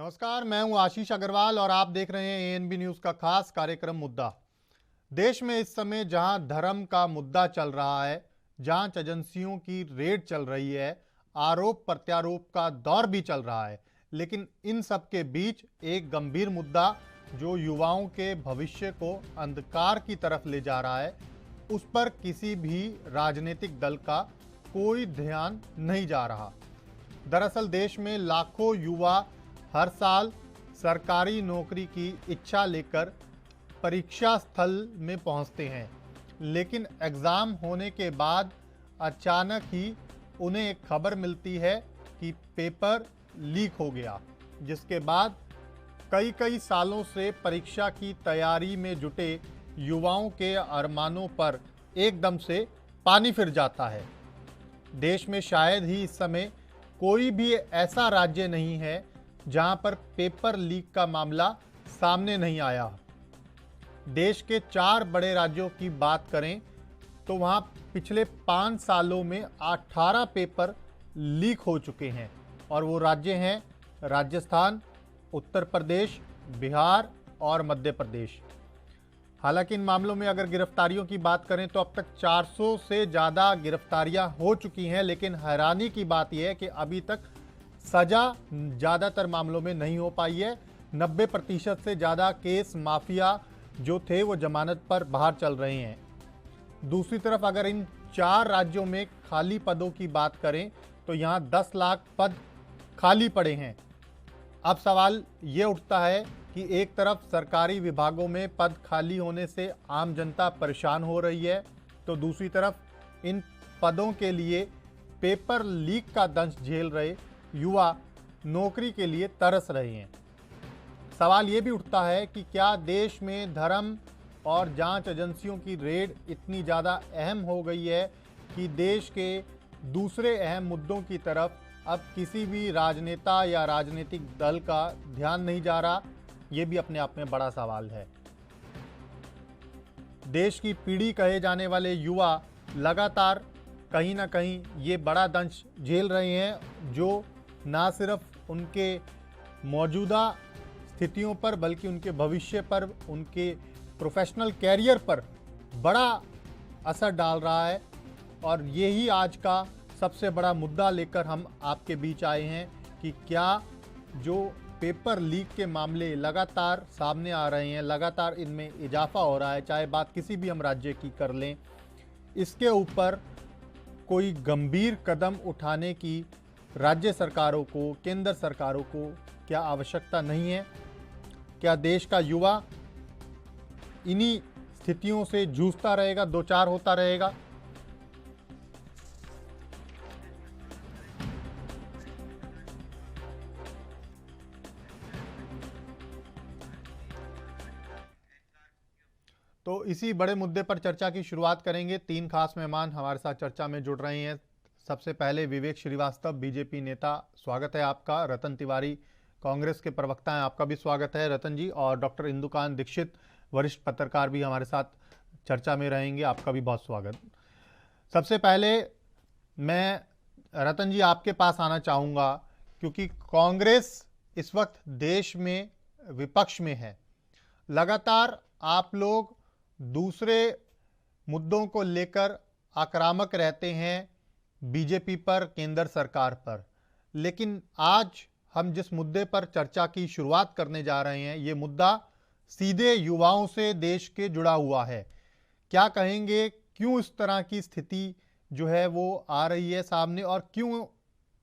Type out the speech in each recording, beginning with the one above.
नमस्कार, मैं हूं आशीष अग्रवाल और आप देख रहे हैं एएनबी न्यूज का खास कार्यक्रम मुद्दा। देश में इस समय जहां धर्म का मुद्दा चल रहा है, जांच एजेंसियों की रेड चल रही है, आरोप प्रत्यारोप का दौर भी चल रहा है, लेकिन इन सब के बीच एक गंभीर मुद्दा जो युवाओं के भविष्य को अंधकार की तरफ ले जा रहा है, उस पर किसी भी राजनीतिक दल का कोई ध्यान नहीं जा रहा। दरअसल देश में लाखों युवा हर साल सरकारी नौकरी की इच्छा लेकर परीक्षा स्थल में पहुंचते हैं, लेकिन एग्ज़ाम होने के बाद अचानक ही उन्हें एक खबर मिलती है कि पेपर लीक हो गया, जिसके बाद कई कई सालों से परीक्षा की तैयारी में जुटे युवाओं के अरमानों पर एकदम से पानी फिर जाता है। देश में शायद ही इस समय कोई भी ऐसा राज्य नहीं है जहां पर पेपर लीक का मामला सामने नहीं आया। देश के 4 बड़े राज्यों की बात करें तो वहां पिछले 5 सालों में 18 पेपर लीक हो चुके हैं और वो राज्य हैं राजस्थान, उत्तर प्रदेश, बिहार और मध्य प्रदेश। हालांकि इन मामलों में अगर गिरफ्तारियों की बात करें तो अब तक 400 से ज़्यादा गिरफ्तारियां हो चुकी हैं, लेकिन हैरानी की बात यह है कि अभी तक सजा ज़्यादातर मामलों में नहीं हो पाई है। 90% से ज़्यादा केस माफिया जो थे वो जमानत पर बाहर चल रहे हैं। दूसरी तरफ अगर इन 4 राज्यों में खाली पदों की बात करें तो यहाँ 10 लाख पद खाली पड़े हैं। अब सवाल ये उठता है कि एक तरफ सरकारी विभागों में पद खाली होने से आम जनता परेशान हो रही है, तो दूसरी तरफ इन पदों के लिए पेपर लीक का दंश झेल रहे युवा नौकरी के लिए तरस रहे हैं। सवाल ये भी उठता है कि क्या देश में धर्म और जांच एजेंसियों की रेड इतनी ज़्यादा अहम हो गई है कि देश के दूसरे अहम मुद्दों की तरफ अब किसी भी राजनेता या राजनीतिक दल का ध्यान नहीं जा रहा। ये भी अपने आप में बड़ा सवाल है। देश की पीढ़ी कहे जाने वाले युवा लगातार कहीं ना कहीं ये बड़ा दंश झेल रहे हैं, जो ना सिर्फ उनके मौजूदा स्थितियों पर बल्कि उनके भविष्य पर, उनके प्रोफेशनल कैरियर पर बड़ा असर डाल रहा है। और यही आज का सबसे बड़ा मुद्दा लेकर हम आपके बीच आए हैं कि क्या जो पेपर लीक के मामले लगातार सामने आ रहे हैं, लगातार इनमें इजाफा हो रहा है, चाहे बात किसी भी हम राज्य की कर लें, इसके ऊपर कोई गंभीर कदम उठाने की राज्य सरकारों को, केंद्र सरकारों को क्या आवश्यकता नहीं है? क्या देश का युवा इन्हीं स्थितियों से जूझता रहेगा, दो चार होता रहेगा? तो इसी बड़े मुद्दे पर चर्चा की शुरुआत करेंगे। 3 खास मेहमान हमारे साथ चर्चा में जुड़ रहे हैं। सबसे पहले विवेक श्रीवास्तव, बीजेपी नेता, स्वागत है आपका। रतन तिवारी, कांग्रेस के प्रवक्ता हैं, आपका भी स्वागत है रतन जी। और डॉक्टर इंदुकांत दीक्षित, वरिष्ठ पत्रकार, भी हमारे साथ चर्चा में रहेंगे, आपका भी बहुत स्वागत। सबसे पहले मैं रतन जी आपके पास आना चाहूँगा, क्योंकि कांग्रेस इस वक्त देश में विपक्ष में है। लगातार आप लोग दूसरे मुद्दों को लेकर आक्रामक रहते हैं बीजेपी पर, केंद्र सरकार पर, लेकिन आज हम जिस मुद्दे पर चर्चा की शुरुआत करने जा रहे हैं, ये मुद्दा सीधे युवाओं से देश के जुड़ा हुआ है। क्या कहेंगे, क्यों इस तरह की स्थिति जो है वो आ रही है सामने, और क्यों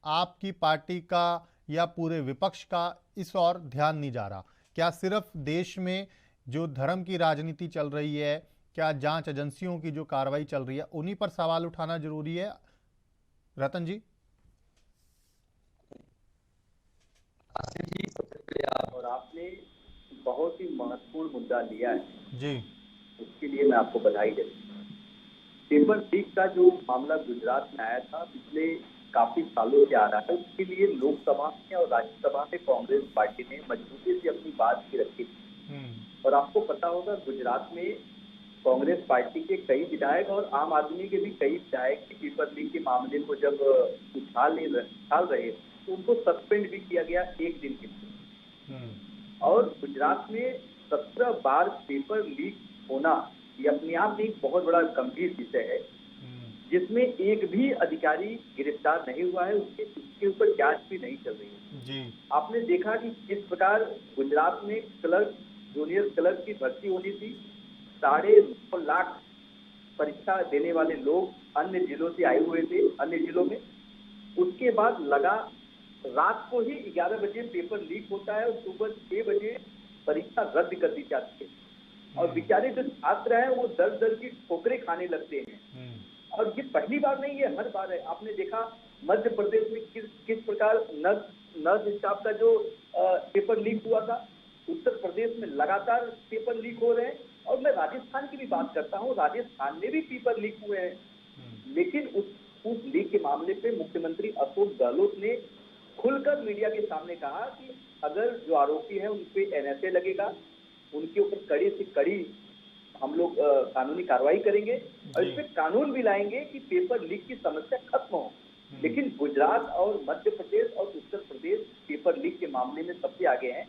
आपकी पार्टी का या पूरे विपक्ष का इस ओर ध्यान नहीं जा रहा? क्या सिर्फ देश में जो धर्म की राजनीति चल रही है, क्या जांच एजेंसियों की जो कार्रवाई चल रही है, उन्हीं पर सवाल उठाना जरूरी है? रतन जी। आशीष जी, सबसे पहले और आपने बहुत ही महत्वपूर्ण मुद्दा लिया है जी। उसके लिए मैं आपको बधाई देता हूं। पेपर लीक का जो मामला गुजरात में आया था, पिछले काफी सालों से आ रहा है, उसके लिए लोकसभा में और राज्यसभा में कांग्रेस पार्टी ने मजबूती से अपनी बात की रखी थी। और आपको पता होगा, गुजरात में कांग्रेस पार्टी के कई विधायक और आम आदमी के भी कई विधायक पेपर लीक के मामले को जब उछाल रहे तो उनको सस्पेंड भी किया गया 1 दिन के लिए। और गुजरात में 17 बार पेपर लीक होना ये अपने आप में एक बहुत बड़ा गंभीर विषय है, जिसमें एक भी अधिकारी गिरफ्तार नहीं हुआ है, उसके ऊपर जांच भी नहीं चल रही है जी। आपने देखा कि किस प्रकार गुजरात में क्लर्क, जूनियर क्लर्क की भर्ती होनी थी। 9.5 लाख परीक्षा देने वाले लोग अन्य जिलों से आए हुए थे, अन्य जिलों में। उसके बाद लगा रात को ही 11 बजे पेपर लीक होता है और सुबह 6 बजे परीक्षा रद्द कर दी जाती है और बेचारे जो छात्र हैं वो दर दर की ठोकरें खाने लगते हैं। और ये पहली बार नहीं है, हर बार है। आपने देखा मध्य प्रदेश में किस प्रकार नर्स स्टाफ का जो पेपर लीक हुआ था, उत्तर प्रदेश में लगातार पेपर लीक हो रहे हैं। और मैं राजस्थान की भी बात करता हूँ, राजस्थान में भी पेपर लीक हुए हैं, लेकिन उस लीक के मामले पे मुख्यमंत्री अशोक गहलोत ने खुलकर मीडिया के सामने कहा कि अगर जो आरोपी है उन पे एनएसए लगेगा, उनके ऊपर कड़ी से कड़ी हम लोग कानूनी कार्रवाई करेंगे और इस पे कानून भी लाएंगे कि पेपर लीक की समस्या खत्म हो। लेकिन गुजरात और मध्य प्रदेश और उत्तर प्रदेश पेपर लीक के मामले में सबसे आगे हैं।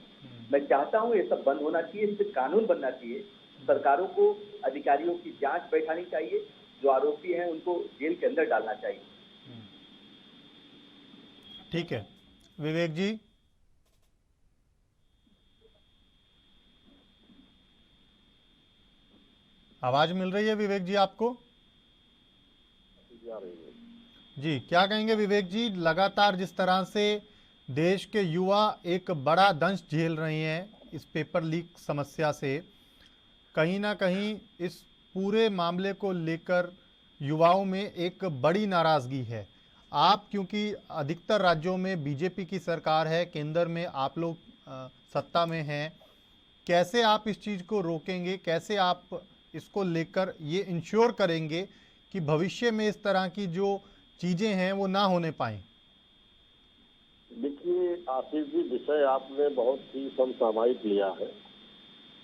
मैं चाहता हूं ये सब बंद होना चाहिए, इस पे कानून बनना चाहिए। सरकारों को अधिकारियों की जांच बैठानी चाहिए, जो आरोपी हैं उनको जेल के अंदर डालना चाहिए। ठीक है विवेक जी, आवाज मिल रही है विवेक जी आपको? जी, क्या कहेंगे विवेक जी, लगातार जिस तरह से देश के युवा एक बड़ा दंश झेल रहे हैं इस पेपर लीक समस्या से, कहीं ना कहीं इस पूरे मामले को लेकर युवाओं में एक बड़ी नाराजगी है। आप क्योंकि अधिकतर राज्यों में बीजेपी की सरकार है, केंद्र में आप लोग सत्ता में हैं, कैसे आप इस चीज़ को रोकेंगे, कैसे आप इसको लेकर ये इंश्योर करेंगे कि भविष्य में इस तरह की जो चीज़ें हैं वो ना होने पाएं? देखिए आशीष जी, विषय आपने बहुत ही समसामयिक लिया है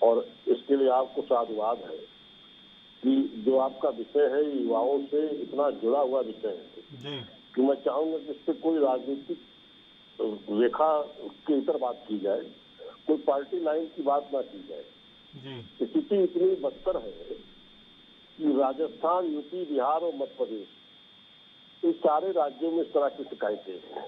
और इसके लिए आपको साधुवाद है कि जो आपका विषय है युवाओं से इतना जुड़ा हुआ विषय है जी। कि मैं चाहूंगा कि इस पर कोई राजनीतिक रेखा के इतर बात की जाए, कोई पार्टी लाइन की बात ना की जाए। स्थिति इतनी बदतर है कि राजस्थान, यूपी, बिहार और मध्य प्रदेश, इन सारे राज्यों में इस तरह की शिकायतें हैं।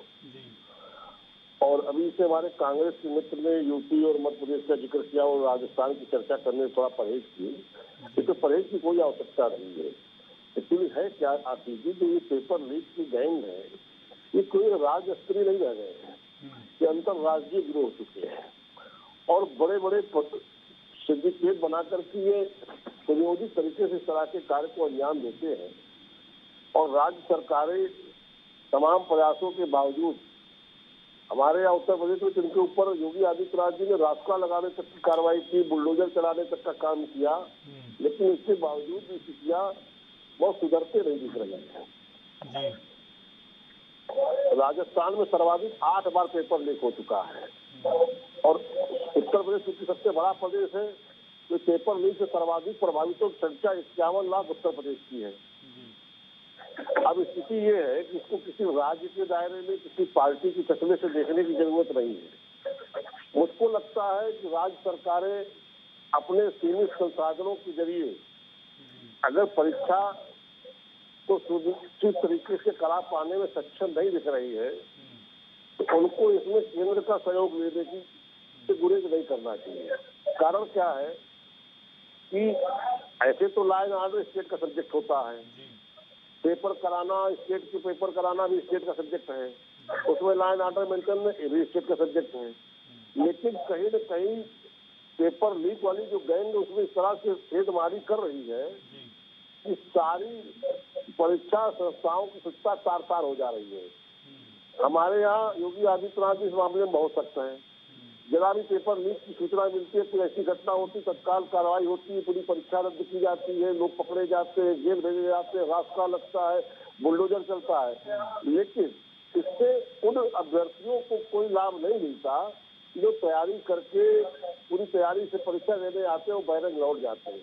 और अभी से हमारे कांग्रेस के मित्र ने यूपी और मध्य प्रदेश का जिक्र किया और राजस्थान की चर्चा करने में थोड़ा परहेज की। इसमें परहेज की कोई आवश्यकता नहीं है। एक्चुअली है क्या आशीष जी, जो ये पेपर लीक की गैंग है, ये कोई राज्य स्तरीय नहीं रह गए हैं, ये अंतर्राज्यीय गिरोह हो चुके हैं और बड़े बड़े सिंडिकेट बना करके ये सुनियोजित तरीके से इस तरह के कार्य को अंजाम देते हैं। और राज्य सरकारें तमाम प्रयासों के बावजूद, हमारे यहाँ उत्तर प्रदेश में जिनके ऊपर योगी आदित्यनाथ जी ने रास्ता लगाने तक की कार्रवाई की, बुलडोजर चलाने तक का काम किया, लेकिन इसके बावजूद भी स्थितियां बहुत सुधरते नहीं दिख रही है। राजस्थान में सर्वाधिक 8 बार पेपर लीक हो चुका है और उत्तर प्रदेश क्योंकि सबसे बड़ा प्रदेश है, तो पेपर लीक से सर्वाधिक प्रभावितों की संख्या 51 लाख उत्तर प्रदेश की है। अब स्थिति ये है कि इसको किसी राज्य के दायरे में, किसी पार्टी की चश्मे से देखने की जरूरत नहीं है। मुझको लगता है कि राज्य सरकारें अपने सीमित संसाधनों के जरिए अगर परीक्षा को सुनिश्चित तरीके से करा पाने में सक्षम नहीं दिख रही है, तो उनको इसमें केंद्र का सहयोग लेने की से गुरेज नहीं करना चाहिए। कारण क्या है कि ऐसे तो लॉ एंड ऑर्डर स्टेट का सब्जेक्ट होता है, पेपर कराना, स्टेट के पेपर कराना भी स्टेट का सब्जेक्ट है, उसमें लॉ एंड ऑर्डर मेंटेन भी स्टेट का सब्जेक्ट है। लेकिन कहीं न कहीं पेपर लीक वाली जो गैंग उसमें इस तरह से छेदमारी कर रही है कि सारी परीक्षा संस्थाओं की सुरक्षा तार-तार हो जा रही है। हमारे यहाँ योगी आदित्यनाथ इस मामले में बहुत सख्त है। जरा भी पेपर लीक की सूचना मिलती है, कोई ऐसी घटना होती, तत्काल कार्रवाई होती है, पूरी परीक्षा रद्द की जाती है, लोग पकड़े जाते हैं, जेल भेजे जाते हैं, रास्ता लगता है, बुलडोजर चलता है। लेकिन इससे उन अभ्यर्थियों को कोई लाभ नहीं मिलता जो तैयारी करके पूरी तैयारी से परीक्षा देने आते हैं, वो बैरक लौट जाते हैं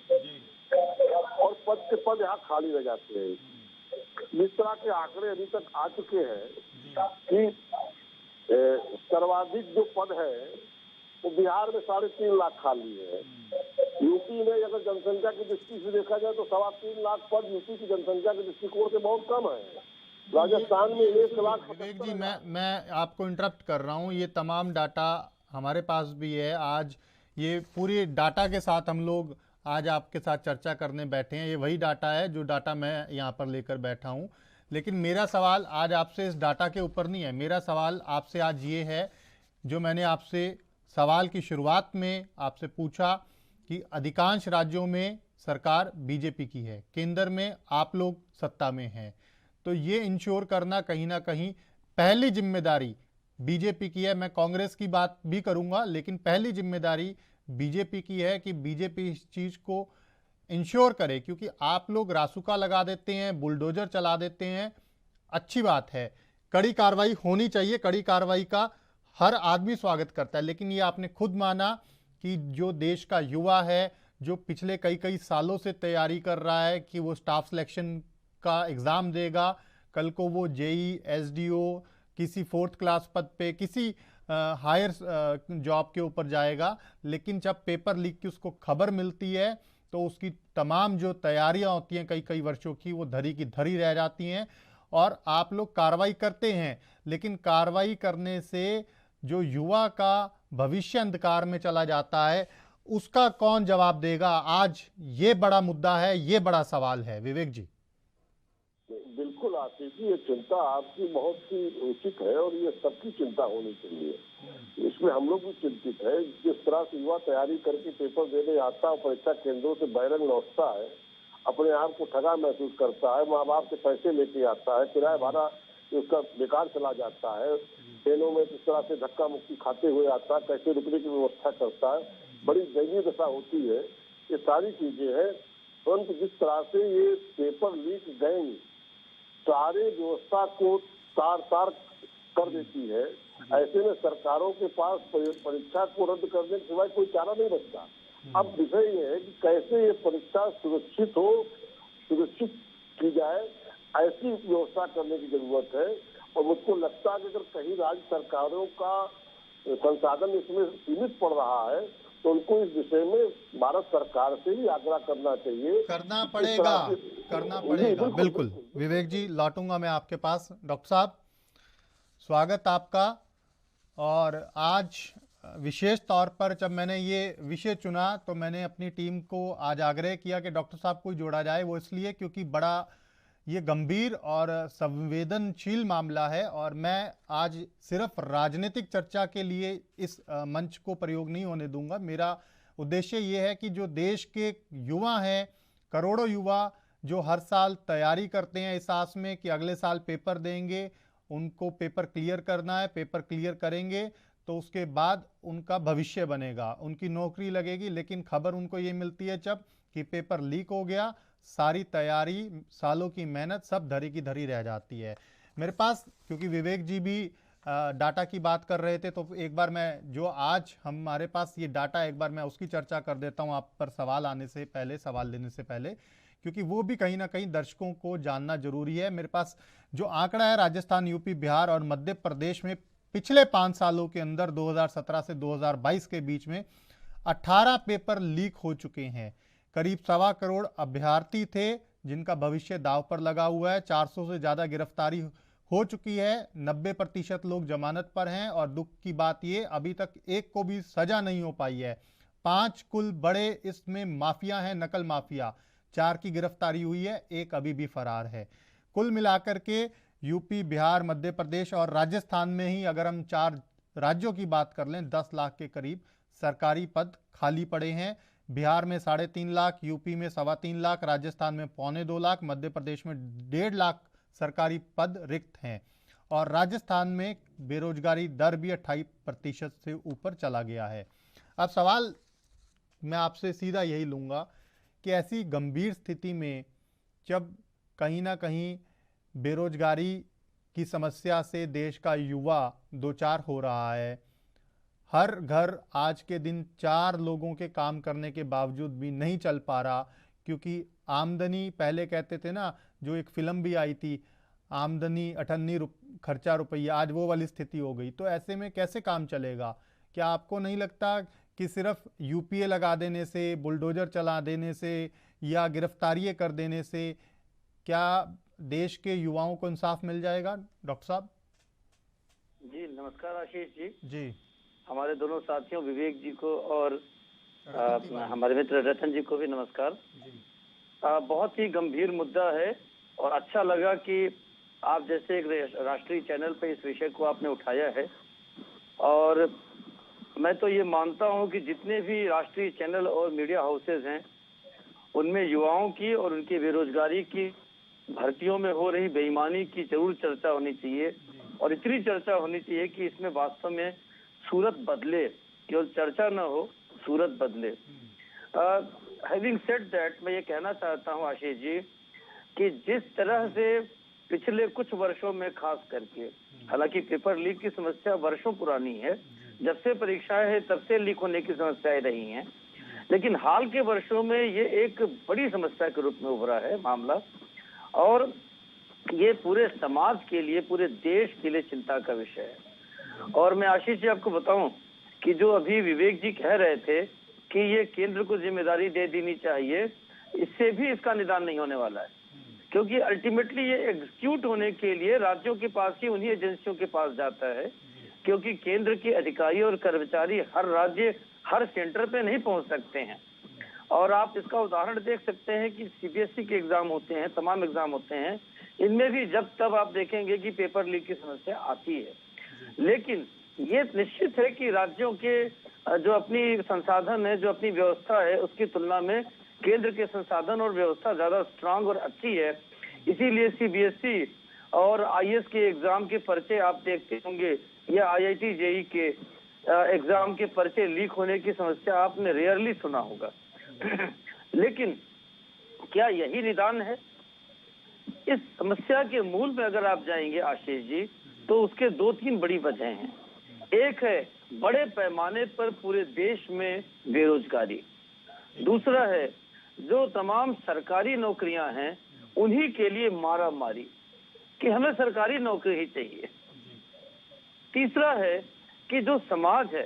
और पद के पद यहाँ खाली रह जाते हैं। इस तरह के आंकड़े अभी तक आ चुके हैं कि सर्वाधिक जो पद है वो बिहार में 3.5 लाख खाली है। यूपी में अगर जनसंख्या की दृष्टि से देखा जाए तो 3.25 लाख पद यूपी की जनसंख्या के दृष्टिकोण से बहुत कम है। राजस्थान में 1 लाख। विवेक जी, मैं आपको इंटरप्ट कर रहा हूँ। ये तमाम डाटा हमारे पास भी है। आज ये पूरी डाटा के साथ हम लोग आज आपके साथ चर्चा करने बैठे हैं। ये वही डाटा है जो डाटा मैं यहाँ पर लेकर बैठा हूँ। लेकिन मेरा सवाल आज आपसे इस डाटा के ऊपर नहीं है। मेरा सवाल आपसे आज ये है, जो मैंने आपसे सवाल की शुरुआत में आपसे पूछा कि अधिकांश राज्यों में सरकार बीजेपी की है, केंद्र में आप लोग सत्ता में हैं, तो ये इंश्योर करना कहीं ना कहीं पहली जिम्मेदारी बीजेपी की है। मैं कांग्रेस की बात भी करूंगा, लेकिन पहली जिम्मेदारी बीजेपी की है कि बीजेपी इस चीज को इंश्योर करे, क्योंकि आप लोग रासुका लगा देते हैं, बुलडोजर चला देते हैं। अच्छी बात है, कड़ी कार्रवाई होनी चाहिए, कड़ी कार्रवाई का हर आदमी स्वागत करता है, लेकिन ये आपने खुद माना कि जो देश का युवा है, जो पिछले कई सालों से तैयारी कर रहा है कि वो स्टाफ सिलेक्शन का एग्ज़ाम देगा, कल को वो जेई, एसडीओ, किसी 4th क्लास पद पे, किसी हायर जॉब के ऊपर जाएगा, लेकिन जब पेपर लीक की उसको खबर मिलती है तो उसकी तमाम जो तैयारियां होती हैं कई वर्षों की, वो धरी की धरी रह जाती हैं। और आप लोग कार्रवाई करते हैं, लेकिन कार्रवाई करने से जो युवा का भविष्य अंधकार में चला जाता है, उसका कौन जवाब देगा? आज ये बड़ा मुद्दा है, ये बड़ा सवाल है। विवेक जी। बिल्कुल आशीष जी, ये चिंता आपकी बहुत ही उचित है और ये सबकी चिंता होनी चाहिए। इसमें हम लोग भी चिंतित है। जिस तरह से युवा तैयारी करके पेपर देने आता है, परीक्षा केंद्रों से बैरंग लौटता है, अपने आप को ठगा महसूस करता है, माँ बाप से पैसे लेके आता है, किराया भाड़ा उसका बेकार चला जाता है, ट्रेनों में किस तरह से धक्का मुक्की खाते हुए आता है, कैसे रुकने की व्यवस्था करता है, बड़ी दयनीय दशा होती है। ये सारी चीजें हैं। परंतु जिस तरह से ये पेपर लीक गैंग सारे व्यवस्था को तार कर देती है, ऐसे में सरकारों के पास परीक्षा को रद्द करने के सिवाय कोई चारा नहीं बचता। अब विषय ये है कि कैसे ये परीक्षा सुरक्षित की जाए, ऐसी व्यवस्था करने की जरूरत है। और मुझको लगता है कि अगर कहीं राज्य सरकारों का संसाधन इसमें सीमित पड़ रहा है तो उनको इस विषय में भारत सरकार से ही आग्रह करना चाहिए, करना पड़ेगा। बिल्कुल विवेक जी, लौटूंगा मैं आपके पास। डॉक्टर साहब, स्वागत आपका। और आज विशेष तौर पर जब मैंने ये विषय चुना तो मैंने अपनी टीम को आज आग्रह किया कि डॉक्टर साहब को जोड़ा जाए। वो इसलिए क्योंकि बड़ा ये गंभीर और संवेदनशील मामला है, और मैं आज सिर्फ राजनीतिक चर्चा के लिए इस मंच को प्रयोग नहीं होने दूंगा। मेरा उद्देश्य ये है कि जो देश के युवा हैं, करोड़ों युवा जो हर साल तैयारी करते हैं इस आस में कि अगले साल पेपर देंगे, उनको पेपर क्लियर करना है, पेपर क्लियर करेंगे तो उसके बाद उनका भविष्य बनेगा, उनकी नौकरी लगेगी। लेकिन खबर उनको ये मिलती है जब कि पेपर लीक हो गया, सारी तैयारी, सालों की मेहनत सब धरी की धरी रह जाती है। मेरे पास, क्योंकि विवेक जी भी डाटा की बात कर रहे थे, तो एक बार मैं जो आज हमारे पास ये डाटा, एक बार मैं उसकी चर्चा कर देता हूँ आप पर सवाल आने से पहले, सवाल लेने से पहले, क्योंकि वो भी कहीं ना कहीं दर्शकों को जानना जरूरी है। मेरे पास जो आंकड़ा है, राजस्थान, यूपी, बिहार और मध्य प्रदेश में पिछले 5 सालों के अंदर 2017 से 2022 के बीच में 18 पेपर लीक हो चुके हैं। करीब 1.25 करोड़ अभ्यर्थी थे जिनका भविष्य दांव पर लगा हुआ है। 400 से ज्यादा गिरफ्तारी हो चुकी है, 90% लोग जमानत पर हैं, और दुख की बात ये, अभी तक एक को भी सजा नहीं हो पाई है। 5 कुल बड़े इसमें माफिया हैं, नकल माफिया, 4 की गिरफ्तारी हुई है, 1 अभी भी फरार है। कुल मिलाकर के यूपी, बिहार, मध्य प्रदेश और राजस्थान में ही अगर हम 4 राज्यों की बात कर लें, 10 लाख के करीब सरकारी पद खाली पड़े हैं। बिहार में 3.5 लाख, यूपी में 3.25 लाख, राजस्थान में 2.25 लाख, मध्य प्रदेश में 1.5 लाख सरकारी पद रिक्त हैं। और राजस्थान में बेरोजगारी दर भी 28% से ऊपर चला गया है। अब सवाल मैं आपसे सीधा यही लूँगा कि ऐसी गंभीर स्थिति में जब कहीं ना कहीं बेरोजगारी की समस्या से देश का युवा दो चार हो रहा है, हर घर आज के दिन 4 लोगों के काम करने के बावजूद भी नहीं चल पा रहा, क्योंकि आमदनी, पहले कहते थे ना, जो एक फिल्म भी आई थी, आमदनी 98 खर्चा रुपया, आज वो वाली स्थिति हो गई। तो ऐसे में कैसे काम चलेगा? क्या आपको नहीं लगता कि सिर्फ यूपीए लगा देने से, बुलडोजर चला देने से या गिरफ्तारियां कर देने से क्या देश के युवाओं को इंसाफ मिल जाएगा? डॉक्टर साहब जी नमस्कार आशीष जी। जी। हमारे दोनों साथियों विवेक जी को और हमारे मित्र रतन जी को भी नमस्कार जी। बहुत ही गंभीर मुद्दा है और अच्छा लगा कि आप जैसे एक राष्ट्रीय चैनल पे इस विषय को आपने उठाया है। और मैं तो ये मानता हूं कि जितने भी राष्ट्रीय चैनल और मीडिया हाउसेज हैं उनमें युवाओं की और उनकी बेरोजगारी की, भर्तियों में हो रही बेईमानी की जरूर चर्चा होनी चाहिए और इतनी चर्चा होनी चाहिए कि इसमें वास्तव में सूरत बदले, केवल चर्चा न हो, सूरत बदले। हैविंग सेड दैट, मैं ये कहना चाहता हूँ आशीष जी कि जिस तरह से पिछले कुछ वर्षों में खास करके, हालांकि पेपर लीक की समस्या वर्षों पुरानी है, जब से परीक्षाएं है तब से लीक होने की समस्याएं रही हैं, लेकिन हाल के वर्षों में ये एक बड़ी समस्या के रूप में उभरा है मामला और ये पूरे समाज के लिए, पूरे देश के लिए चिंता का विषय है। और मैं आशीष जी आपको बताऊं कि जो अभी विवेक जी कह रहे थे कि ये केंद्र को जिम्मेदारी दे देनी चाहिए, इससे भी इसका निदान नहीं होने वाला है, क्योंकि अल्टीमेटली ये एग्जीक्यूट होने के लिए राज्यों के पास ही, उन्हीं एजेंसियों के पास जाता है, क्योंकि केंद्र के अधिकारी और कर्मचारी हर राज्य, हर सेंटर पे नहीं पहुंच सकते हैं। और आप इसका उदाहरण देख सकते हैं कि सीबीएसई के एग्जाम होते हैं, तमाम एग्जाम होते हैं, इनमें भी जब तब आप देखेंगे कि पेपर लीक की समस्या आती है। लेकिन ये निश्चित है कि राज्यों के जो अपनी संसाधन है, जो अपनी व्यवस्था है, उसकी तुलना में केंद्र के संसाधन और व्यवस्था ज्यादा स्ट्रांग और अच्छी है। इसीलिए सीबीएसई और आईएएस के एग्जाम के पर्चे आप देखते होंगे या आईआईटी जेईई के एग्जाम के पर्चे लीक होने की समस्या आपने रेयरली सुना होगा। लेकिन क्या यही निदान है? इस समस्या के मूल में अगर आप जाएंगे आशीष जी, तो उसके दो तीन बड़ी वजह हैं। एक है बड़े पैमाने पर पूरे देश में बेरोजगारी, दूसरा है जो तमाम सरकारी नौकरियां हैं उन्हीं के लिए मारा मारी कि हमें सरकारी नौकरी ही चाहिए, तीसरा है कि जो समाज है,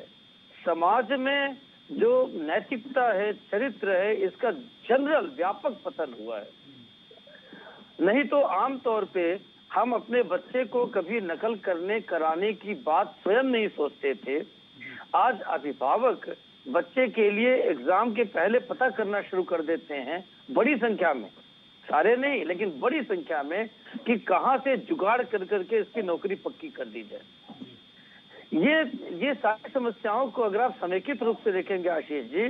समाज में जो नैतिकता है, चरित्र है, इसका जनरल व्यापक पतन हुआ है। नहीं तो आमतौर पे हम अपने बच्चे को कभी नकल करने कराने की बात स्वयं नहीं सोचते थे। आज अभिभावक बच्चे के लिए एग्जाम के पहले पता करना शुरू कर देते हैं, बड़ी संख्या में, सारे नहीं लेकिन बड़ी संख्या में, कि कहां से जुगाड़ कर करके इसकी नौकरी पक्की कर दी जाए। ये सारी समस्याओं को अगर आप समेकित रूप से देखेंगे आशीष जी,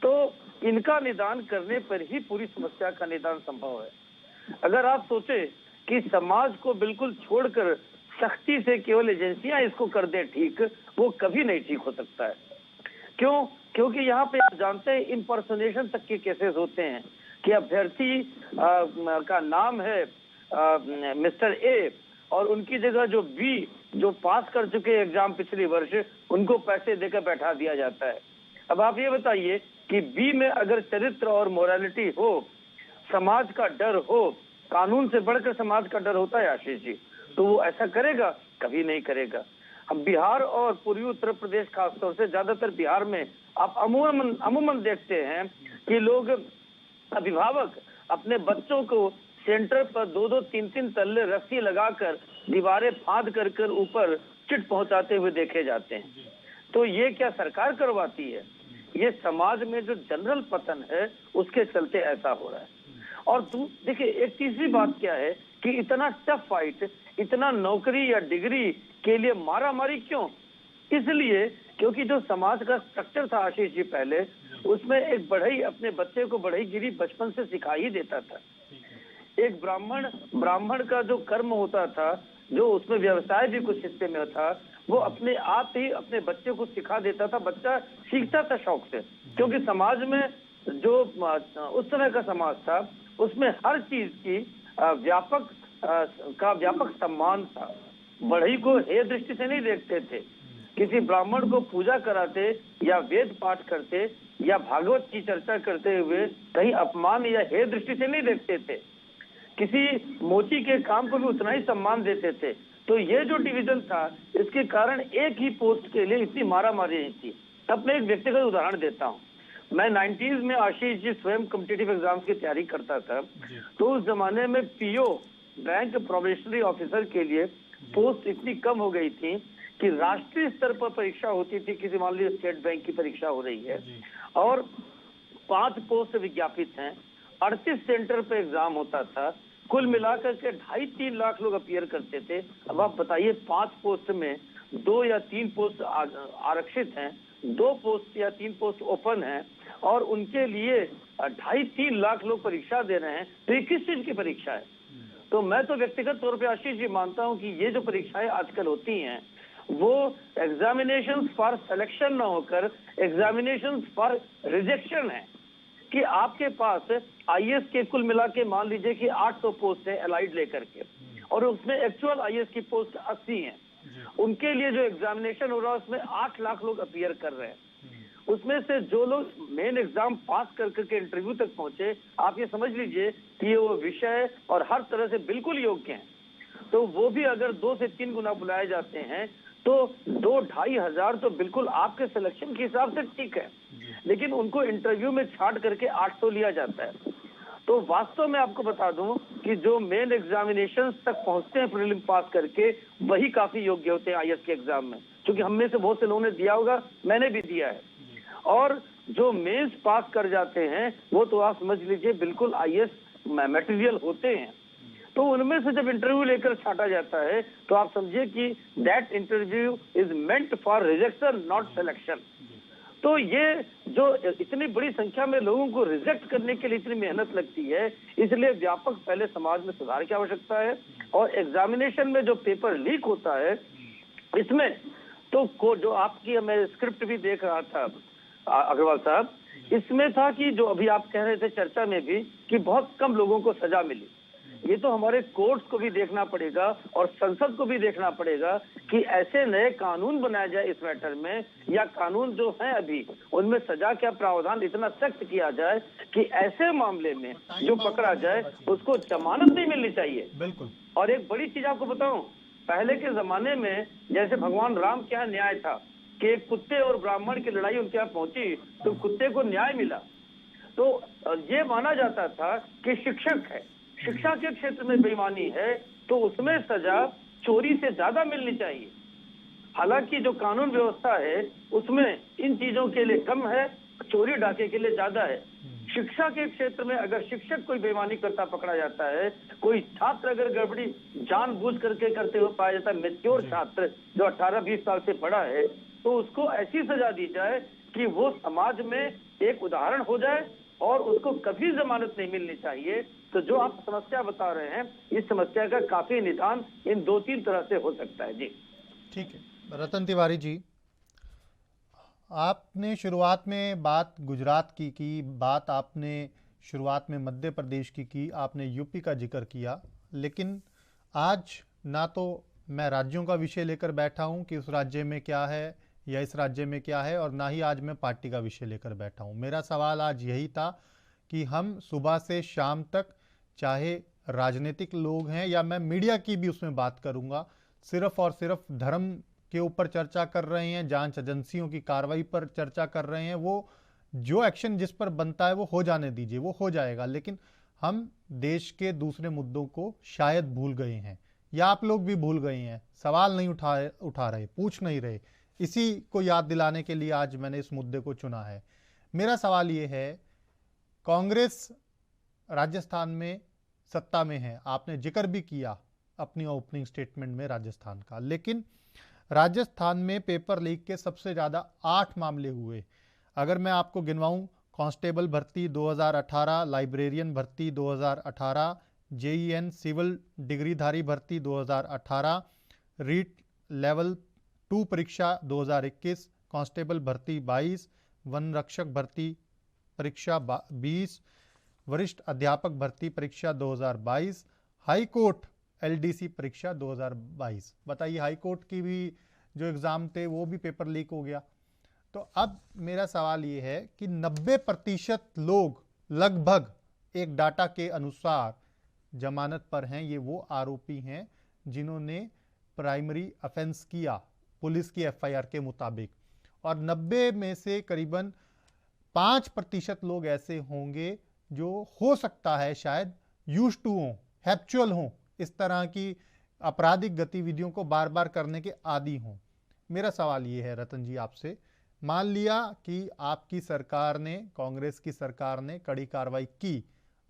तो इनका निदान करने पर ही पूरी समस्या का निदान संभव है। अगर आप सोचे कि समाज को बिल्कुल छोड़कर सख्ती से केवल एजेंसियां इसको कर दे ठीक, वो कभी नहीं ठीक हो सकता है। क्यों? क्योंकि यहाँ पे आप जानते हैं इम्पर्सोनेशन तक के केसेस होते हैं कि अभ्यर्थी का नाम है मिस्टर ए और उनकी जगह जो बी, जो पास कर चुके एग्जाम पिछले वर्ष, उनको पैसे देकर बैठा दिया जाता है। अब आप ये बताइए कि बी में अगर चरित्र और मोरालिटी हो, समाज का डर हो, कानून से बढ़कर समाज का डर होता है आशीष जी, तो वो ऐसा करेगा? कभी नहीं करेगा। हम बिहार और पूर्वी उत्तर प्रदेश खासतौर से, ज्यादातर बिहार में आप अमूमन देखते हैं कि लोग, अभिभावक अपने बच्चों को सेंटर पर 2-2, 3-3 तल्ले रस्सी लगाकर दीवारें फांद कर ऊपर चिट पहुंचाते हुए देखे जाते हैं। तो ये क्या सरकार करवाती है? ये समाज में जो जनरल पतन है उसके चलते ऐसा हो रहा है। और देखिए एक तीसरी बात क्या है कि इतना टफ फाइट, इतना नौकरी या डिग्री के लिए मारा मारी क्यों? इसलिए क्योंकि जो समाज का स्ट्रक्चर था आशीष जी पहले, उसमें एक बढ़ई अपने बच्चे को बढ़ईगिरी बचपन से सिखा ही देता था। एक ब्राह्मण का जो कर्म होता था, जो उसमें व्यवसाय भी कुछ हिस्से में था, वो अपने आप ही अपने बच्चे को सिखा देता था। बच्चा सीखता था शौक से, क्योंकि समाज में जो उस समय का समाज था उसमें हर चीज की व्यापक सम्मान था। बढ़ई को हे दृष्टि से नहीं देखते थे। किसी ब्राह्मण को पूजा कराते या वेद पाठ करते या भागवत की चर्चा करते हुए कहीं अपमान या हे दृष्टि से नहीं देखते थे। किसी मोची के काम को भी उतना ही सम्मान देते थे। तो ये जो डिवीजन था, इसके कारण एक ही पोस्ट के लिए इतनी मारामारी नहीं थी। अब मैं एक व्यक्तिगत उदाहरण देता हूँ। मैं 90s में आशीष जी स्वयं कॉम्पिटिटिव एग्जाम्स की तैयारी करता था, तो उस जमाने में पीओ बैंक प्रोबेशनरी ऑफिसर के लिए पोस्ट इतनी कम हो गई थी कि राष्ट्रीय स्तर पर परीक्षा होती थी। किसी मान लीजिए स्टेट बैंक की परीक्षा हो रही है और 5 पोस्ट विज्ञापित हैं, 38 सेंटर पे एग्जाम होता था, कुल मिलाकर के 2.5-3 लाख लोग अपीयर करते थे। अब आप बताइए 5 पोस्ट में 2 या 3 पोस्ट आरक्षित हैं, 2 पोस्ट या 3 पोस्ट ओपन हैं और उनके लिए 2.5-3 लाख लोग परीक्षा दे रहे हैं। तो ये किस चीज की परीक्षा है? तो मैं तो व्यक्तिगत तौर पे आशीष जी मानता हूं कि ये जो परीक्षाएं आजकल होती हैं वो एग्जामिनेशन फॉर सिलेक्शन ना होकर एग्जामिनेशन फॉर रिजेक्शन है। कि आपके पास आईएएस के कुल मिला के मान लीजिए कि 800 पोस्ट है एलाइड लेकर के, और उसमें एक्चुअल आईएएस की पोस्ट 80 हैं। उनके लिए जो एग्जामिनेशन हो रहा है उसमें 8 लाख लोग अपीयर कर रहे हैं। उसमें से जो लोग मेन एग्जाम पास कर करके इंटरव्यू तक पहुंचे, आप ये समझ लीजिए कि वो विषय और हर तरह से बिल्कुल योग्य हैं, तो वो भी अगर 2 से 3 गुना बुलाए जाते हैं तो 2-2.5 हजार तो बिल्कुल आपके सिलेक्शन के हिसाब से ठीक है, लेकिन उनको इंटरव्यू में छांट करके 800 लिया जाता है। तो वास्तव में आपको बता दूं कि जो मेन एग्जामिनेशन तक पहुंचते हैं प्रीलिम पास करके, वही काफी योग्य होते हैं आईएएस के एग्जाम में, क्योंकि हम में से बहुत से लोगों ने दिया होगा, मैंने भी दिया है। और जो मेंस पास कर जाते हैं वो तो आप समझ लीजिए बिल्कुल आईएएस मटेरियल होते हैं। तो उनमें से जब इंटरव्यू लेकर छाटा जाता है तो आप समझिए कि that interview is meant for rejection not selection. तो ये जो इतनी बड़ी संख्या में लोगों को रिजेक्ट करने के लिए इतनी मेहनत लगती है, इसलिए व्यापक पहले समाज में सुधार की आवश्यकता है। और एग्जामिनेशन में जो पेपर लीक होता है इसमें तो जो आपकी मैं स्क्रिप्ट भी देख रहा था अग्रवाल साहब, इसमें था कि जो अभी आप कह रहे थे चर्चा में भी कि बहुत कम लोगों को सजा मिली। ये तो हमारे कोर्ट्स को भी देखना पड़ेगा और संसद को भी देखना पड़ेगा कि ऐसे नए कानून बनाए जाए इस मैटर में, या कानून जो है अभी उनमें सजा का प्रावधान इतना सख्त किया जाए कि ऐसे मामले में जो पकड़ा जाए उसको जमानत नहीं मिलनी चाहिए। बिल्कुल। और एक बड़ी चीज आपको बताऊं, पहले के जमाने में जैसे भगवान राम के यहाँ न्याय था कि एक कुत्ते और ब्राह्मण की लड़ाई उनके यहाँ पहुंची तो कुत्ते को न्याय मिला, तो ये माना जाता था कि शिक्षक है, शिक्षा के क्षेत्र में बेईमानी है तो उसमें सजा चोरी से ज्यादा मिलनी चाहिए। हालांकि जो कानून व्यवस्था है उसमें इन चीजों के लिए कम है, चोरी डाके के लिए ज्यादा है। शिक्षा के क्षेत्र में अगर शिक्षक कोई बेईमानी करता पकड़ा जाता है, कोई छात्र अगर गड़बड़ी जानबूझ करके करते हुए पाया जाता है, मैच्योर छात्र जो 18-20 साल से बड़ा है, तो उसको ऐसी सजा दी जाए कि वो समाज में एक उदाहरण हो जाए और उसको कभी जमानत नहीं मिलनी चाहिए। तो जो आप समस्या बता रहे हैं, इस समस्या का काफी निदान इन 2-3 तरह से हो सकता है। जी ठीक है। रतन तिवारी जी, आपने शुरुआत में बात गुजरात की बात आपने शुरुआत में मध्य प्रदेश की आपने यूपी का जिक्र किया, लेकिन आज ना तो मैं राज्यों का विषय लेकर बैठा हूं कि उस राज्य में क्या है या इस राज्य में क्या है, और ना ही आज मैं पार्टी का विषय लेकर बैठा हूं। मेरा सवाल आज यही था कि हम सुबह से शाम तक, चाहे राजनीतिक लोग हैं या मैं मीडिया की भी उसमें बात करूंगा, सिर्फ और सिर्फ धर्म के ऊपर चर्चा कर रहे हैं, जांच एजेंसियों की कार्रवाई पर चर्चा कर रहे हैं। वो जो एक्शन जिस पर बनता है वो हो जाने दीजिए, वो हो जाएगा, लेकिन हम देश के दूसरे मुद्दों को शायद भूल गए हैं, या आप लोग भी भूल गए हैं, सवाल नहीं उठा रहे, पूछ नहीं रहे। इसी को याद दिलाने के लिए आज मैंने इस मुद्दे को चुना है। मेरा सवाल ये है, कांग्रेस राजस्थान में सत्ता में है, आपने जिक्र भी किया अपनी ओपनिंग स्टेटमेंट में राजस्थान का, लेकिन राजस्थान में पेपर लीक के सबसे ज़्यादा 8 मामले हुए। अगर मैं आपको गिनवाऊं, कांस्टेबल भर्ती 2018, लाइब्रेरियन भर्ती 2018, जेईएन सिविल डिग्रीधारी भर्ती 2018, रीट लेवल 2 परीक्षा 2021, कांस्टेबल भर्ती 22, वन रक्षक भर्ती परीक्षा 20, वरिष्ठ अध्यापक भर्ती परीक्षा 2022, हाई कोर्ट एलडीसी परीक्षा 2022। बताइए, हाई कोर्ट की भी जो एग्ज़ाम थे वो भी पेपर लीक हो गया। तो अब मेरा सवाल ये है कि 90% लोग लगभग एक डाटा के अनुसार जमानत पर हैं। ये वो आरोपी हैं जिन्होंने प्राइमरी ऑफेंस किया पुलिस की एफआईआर के मुताबिक, और 90 में से करीबन 5% लोग ऐसे होंगे जो हो सकता है शायद यूज टू हों, हैप्चुअल हों, इस तरह की आपराधिक गतिविधियों को बार बार करने के आदी हों। मेरा सवाल ये है रतन जी आपसे, मान लिया कि आपकी सरकार ने, कांग्रेस की सरकार ने कड़ी कार्रवाई की,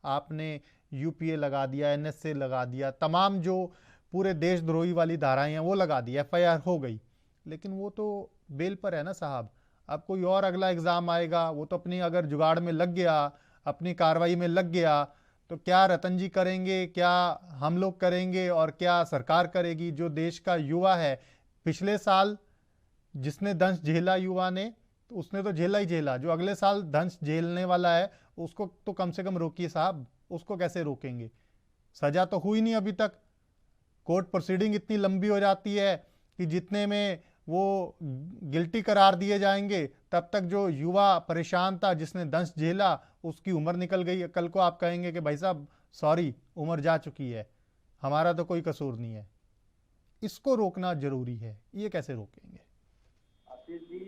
आपने यूपीए लगा दिया, एनएसए लगा दिया, तमाम जो पूरे देशद्रोही वाली धाराएं हैं वो लगा दी, एफआईआर हो गई, लेकिन वो तो बेल पर है ना साहब। अब कोई और अगला एग्जाम आएगा, वो तो अपनी अगर जुगाड़ में लग गया, अपनी कार्रवाई में लग गया, तो क्या रतन जी करेंगे, क्या हम लोग करेंगे और क्या सरकार करेगी? जो देश का युवा है, पिछले साल जिसने दंश झेला युवा ने, तो उसने तो झेला ही झेला, जो अगले साल दंश झेलने वाला है उसको तो कम से कम रोकिए साहब। उसको कैसे रोकेंगे? सजा तो हुई नहीं अभी तक, कोर्ट प्रोसीडिंग इतनी लंबी हो जाती है कि जितने में वो गिल्टी करार दिए जाएंगे तब तक जो युवा परेशान था जिसने दंश झेला उसकी उम्र निकल गई। कल को आप कहेंगे कि भाई साहब सॉरी, उम्र जा चुकी है, हमारा तो कोई कसूर नहीं है। इसको रोकना जरूरी है, ये कैसे रोकेंगे? आशीष जी,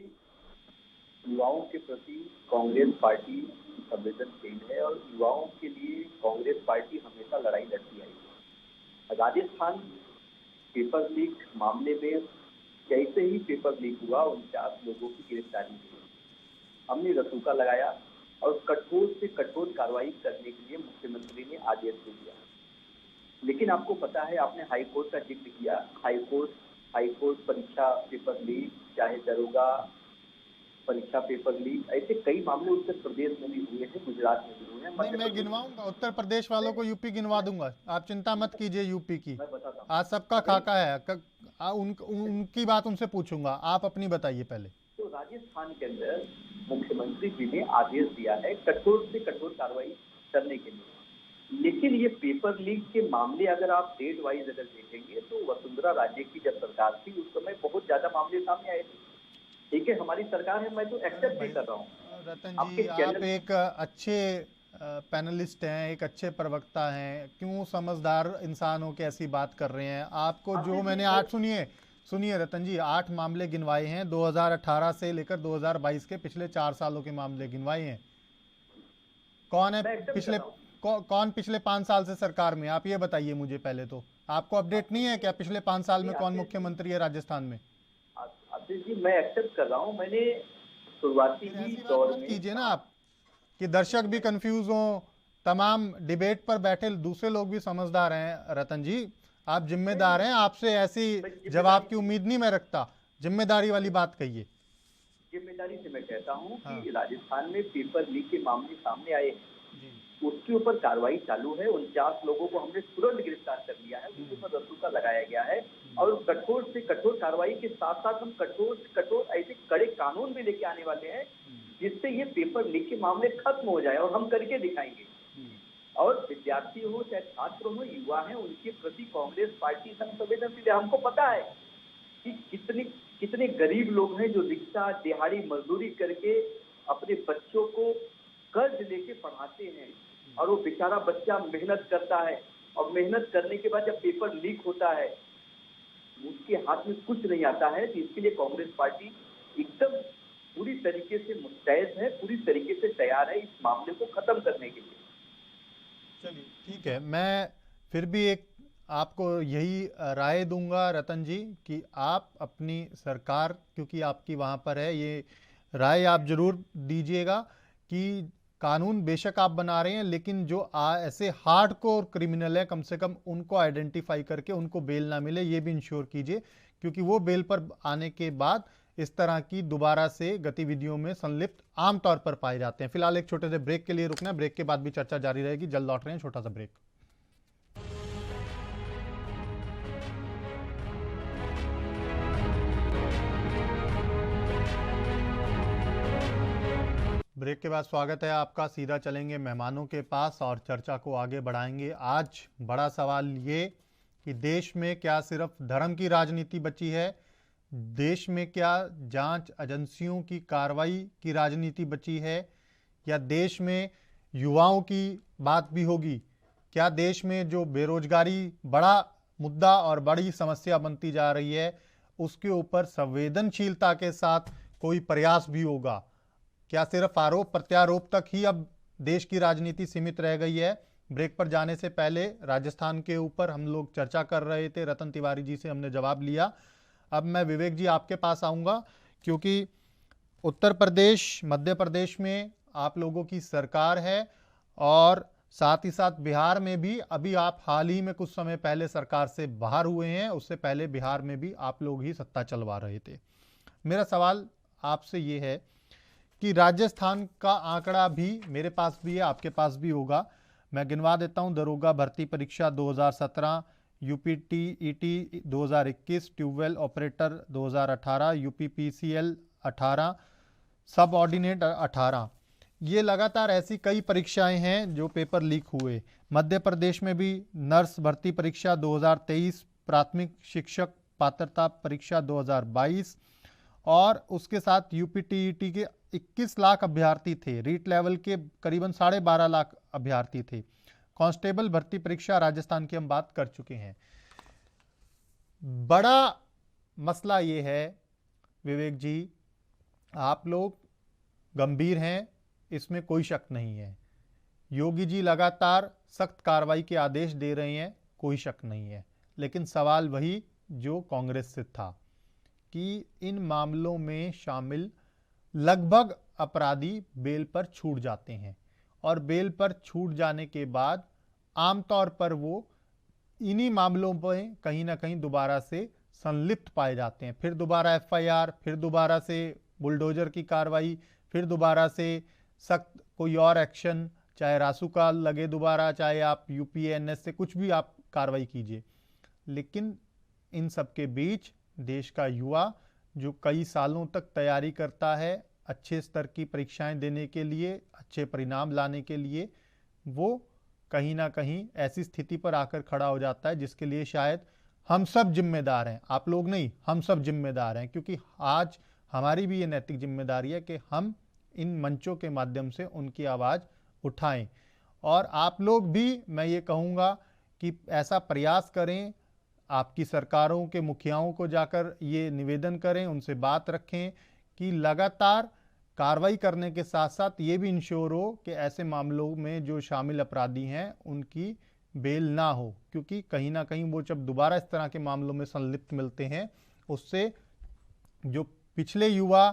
युवाओं के प्रति कांग्रेस पार्टी संवेदनशील है और युवाओं के लिए कांग्रेस पार्टी हमेशा लड़ाई लड़ती आई है। राजस्थान पेपर लीक मामले में जैसे ही पेपर लीक हुआ 49 लोगों की गिरफ्तारी हुई, हमने रसूखा लगाया और कठोर से कठोर कार्रवाई करने के लिए मुख्यमंत्री ने आदेश दे दिया। लेकिन आपको पता है, आपने हाई कोर्ट का जिक्र किया, हाई कोर्ट परीक्षा पेपर लीक, चाहे दरोगा परीक्षा पेपर लीक, ऐसे कई मामले उत्तर प्रदेश में भी हुए हैं, गुजरात में भी हुए हैं। नहीं, मैं गिनवाऊंगा, उत्तर प्रदेश वालों को यूपी गिनवा दूंगा, आप चिंता मत कीजिए। यूपी की मैं बताता हूँ। आज सबका खाका है, उनकी बात उनसे पूछूंगा, आप अपनी बताइए पहले। तो राजस्थान के अंदर मुख्यमंत्री जी ने आदेश दिया है कठोर से कठोर कार्रवाई करने के लिए। लेकिन ये पेपर लीक के मामले अगर आप डेट वाइज अगर देखेंगे तो वसुंधरा राजे की जब सरकार थी उस समय बहुत ज्यादा मामले सामने आए थे। ठीक है, हमारी सरकार है, मैं तो एक्सेप्ट भी कर रहा हूँ। रतन जी, आप एक अच्छे पैनलिस्ट हैं, एक अच्छे प्रवक्ता हैं, क्यों समझदार इंसान हो के ऐसी बात कर रहे हैं? आपको जो मैंने 8 सुनिए रतन जी, 8 मामले गिनवाए हैं 2018 से लेकर 2022 के, पिछले 4 सालों के मामले गिनवाए हैं। कौन है पिछले कौन पिछले 5 साल से सरकार में? आप ये बताइए मुझे पहले तो। आपको अपडेट नहीं है क्या पिछले 5 साल में कौन मुख्यमंत्री है राजस्थान में? आशीष जी, मैं एक्सेप्ट कर रहा हूँ, मैंने शुरुआती ही दौर में कीजिए ना आप, कि दर्शक भी कंफ्यूज हों, तमाम डिबेट पर बैठे दूसरे लोग भी समझदार हैं। रतन जी, आप जिम्मेदार हैं, आपसे ऐसी जवाब की उम्मीद नहीं मैं रखता, जिम्मेदारी वाली बात कहिए। जिम्मेदारी से मैं कहता हूँ कि राजस्थान में पेपर लीक के मामले सामने आए, उसके ऊपर कार्रवाई चालू है। 49 लोगों को हमने तुरंत गिरफ्तार कर लिया है, उनके ऊपर रसूखा लगाया गया है और कठोर से कठोर कार्रवाई के साथ साथ हम कठोर से कठोर ऐसे कड़े कानून भी लेके आने वाले हैं जिससे ये पेपर लीक के मामले खत्म हो जाए, और हम करके दिखाएंगे। और विद्यार्थी हो चाहे छात्र हो, युवा है, उनके प्रति कांग्रेस पार्टी संवेदनशील है। हमको पता है कि कितने गरीब लोग हैं जो रिक्शा दिहाड़ी मजदूरी करके अपने बच्चों को कर्ज लेके पढ़ाते हैं, और वो बेचारा बच्चा मेहनत करता है और मेहनत करने के बाद जब पेपर लीक होता है उसके हाथ में कुछ नहीं आता है। तो इसके लिए कांग्रेस पार्टी एकदम पूरी तरीके से मुस्तैद है, पूरी तरीके से तैयार है इस मामले को खत्म करने के लिए। चलिए ठीक है, मैं फिर भी एक आपको यही राय दूंगा रतन जी कि आप अपनी सरकार, क्योंकि आपकी वहां पर है, ये राय आप जरूर दीजिएगा कि कानून बेशक आप बना रहे हैं, लेकिन जो ऐसे हार्डकोर क्रिमिनल है कम से कम उनको आइडेंटिफाई करके उनको बेल ना मिले, ये भी इंश्योर कीजिए, क्योंकि वो बेल पर आने के बाद इस तरह की दोबारा से गतिविधियों में संलिप्त आमतौर पर पाए जाते हैं। फिलहाल एक छोटे से ब्रेक के लिए रुकना है, ब्रेक के बाद भी चर्चा जारी रहेगी। जल्द लौट रहे हैं, छोटा सा ब्रेक। ब्रेक के बाद स्वागत है आपका। सीधा चलेंगे मेहमानों के पास और चर्चा को आगे बढ़ाएंगे। आज बड़ा सवाल ये कि देश में क्या सिर्फ धर्म की राजनीति बची है, देश में क्या जांच एजेंसियों की कार्रवाई की राजनीति बची है, या देश में युवाओं की बात भी होगी? क्या देश में जो बेरोजगारी बड़ा मुद्दा और बड़ी समस्या बनती जा रही है, उसके ऊपर संवेदनशीलता के साथ कोई प्रयास भी होगा? क्या सिर्फ आरोप प्रत्यारोप तक ही अब देश की राजनीति सीमित रह गई है? ब्रेक पर जाने से पहले राजस्थान के ऊपर हम लोग चर्चा कर रहे थे, रतन तिवारी जी से हमने जवाब लिया। अब मैं विवेक जी आपके पास आऊंगा, क्योंकि उत्तर प्रदेश, मध्य प्रदेश में आप लोगों की सरकार है और साथ ही साथ बिहार में भी अभी आप हाल ही में कुछ समय पहले सरकार से बाहर हुए हैं, उससे पहले बिहार में भी आप लोग ही सत्ता चलवा रहे थे। मेरा सवाल आपसे ये है कि राजस्थान का आंकड़ा भी मेरे पास भी है, आपके पास भी होगा। मैं गिनवा देता हूं। दरोगा भर्ती परीक्षा 2017, यूपीटीईटी 2021, ट्यूबवेल ऑपरेटर 2018, यूपीपीसीएल 18, सब ऑर्डिनेट 18। ये लगातार ऐसी कई परीक्षाएं हैं जो पेपर लीक हुए। मध्य प्रदेश में भी नर्स भर्ती परीक्षा 2023, प्राथमिक शिक्षक पात्रता परीक्षा 2022 और उसके साथ यूपीटीईटी के 21 लाख अभ्यर्थी थे। रीट लेवल के करीबन 12.5 लाख अभ्यर्थी थे। कांस्टेबल भर्ती परीक्षा राजस्थान की हम बात कर चुके हैं। बड़ा मसला ये है विवेक जी, आप लोग गंभीर हैं, इसमें कोई शक नहीं है। योगी जी लगातार सख्त कार्रवाई के आदेश दे रहे हैं, कोई शक नहीं है। लेकिन सवाल वही जो कांग्रेस से था कि इन मामलों में शामिल लगभग अपराधी बेल पर छूट जाते हैं और बेल पर छूट जाने के बाद आमतौर पर वो इन्हीं मामलों में कहीं ना कहीं दोबारा से संलिप्त पाए जाते हैं। फिर दोबारा एफआईआर, फिर दोबारा से बुलडोजर की कार्रवाई, फिर दोबारा से सख्त कोई और एक्शन, चाहे रासुका लगे दोबारा, चाहे आप यूपीएएनएस से कुछ भी आप कार्रवाई कीजिए। लेकिन इन सब के बीच देश का युवा जो कई सालों तक तैयारी करता है अच्छे स्तर की परीक्षाएं देने के लिए, अच्छे परिणाम लाने के लिए, वो कहीं ना कहीं ऐसी स्थिति पर आकर खड़ा हो जाता है जिसके लिए शायद हम सब जिम्मेदार हैं। आप लोग नहीं, हम सब जिम्मेदार हैं, क्योंकि आज हमारी भी ये नैतिक जिम्मेदारी है कि हम इन मंचों के माध्यम से उनकी आवाज़ उठाएं। और आप लोग भी, मैं ये कहूँगा कि ऐसा प्रयास करें, आपकी सरकारों के मुखियाओं को जाकर ये निवेदन करें, उनसे बात रखें कि लगातार कार्रवाई करने के साथ साथ ये भी इंश्योर हो कि ऐसे मामलों में जो शामिल अपराधी हैं उनकी बेल ना हो, क्योंकि कहीं ना कहीं वो जब दोबारा इस तरह के मामलों में संलिप्त मिलते हैं, उससे जो पिछले युवा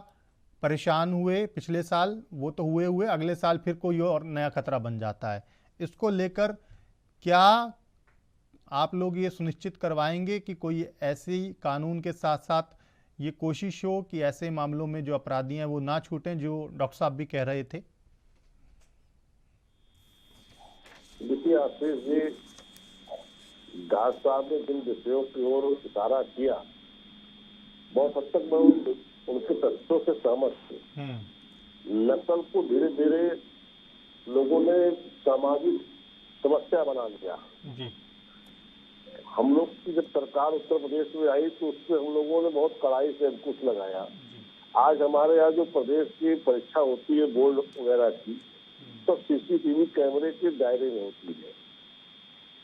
परेशान हुए पिछले साल, वो तो हुए अगले साल फिर कोई और नया खतरा बन जाता है। इसको लेकर क्या आप लोग ये सुनिश्चित करवाएंगे कि कोई ऐसी कानून के साथ साथ ये कोशिश हो कि ऐसे मामलों में जो अपराधी हैं वो ना छूटें, जो डॉक्टर साहब भी कह रहे थे? देखिए आशीष जी, दास साहब ने जिन विषयों की ओर इशारा किया, बहुत हद तक मैं उनके तथ्यों से सहमत हूँ। नकल को धीरे धीरे लोगों ने सामाजिक समस्या बना लिया जी। हम लोग की जब सरकार उत्तर प्रदेश में आई तो उससे हम लोगों ने बहुत कड़ाई से अंकुश लगाया। आज हमारे यहाँ जो प्रदेश की परीक्षा होती है बोर्ड वगैरह की, तो सीसीटीवी कैमरे के दायरे में होती है।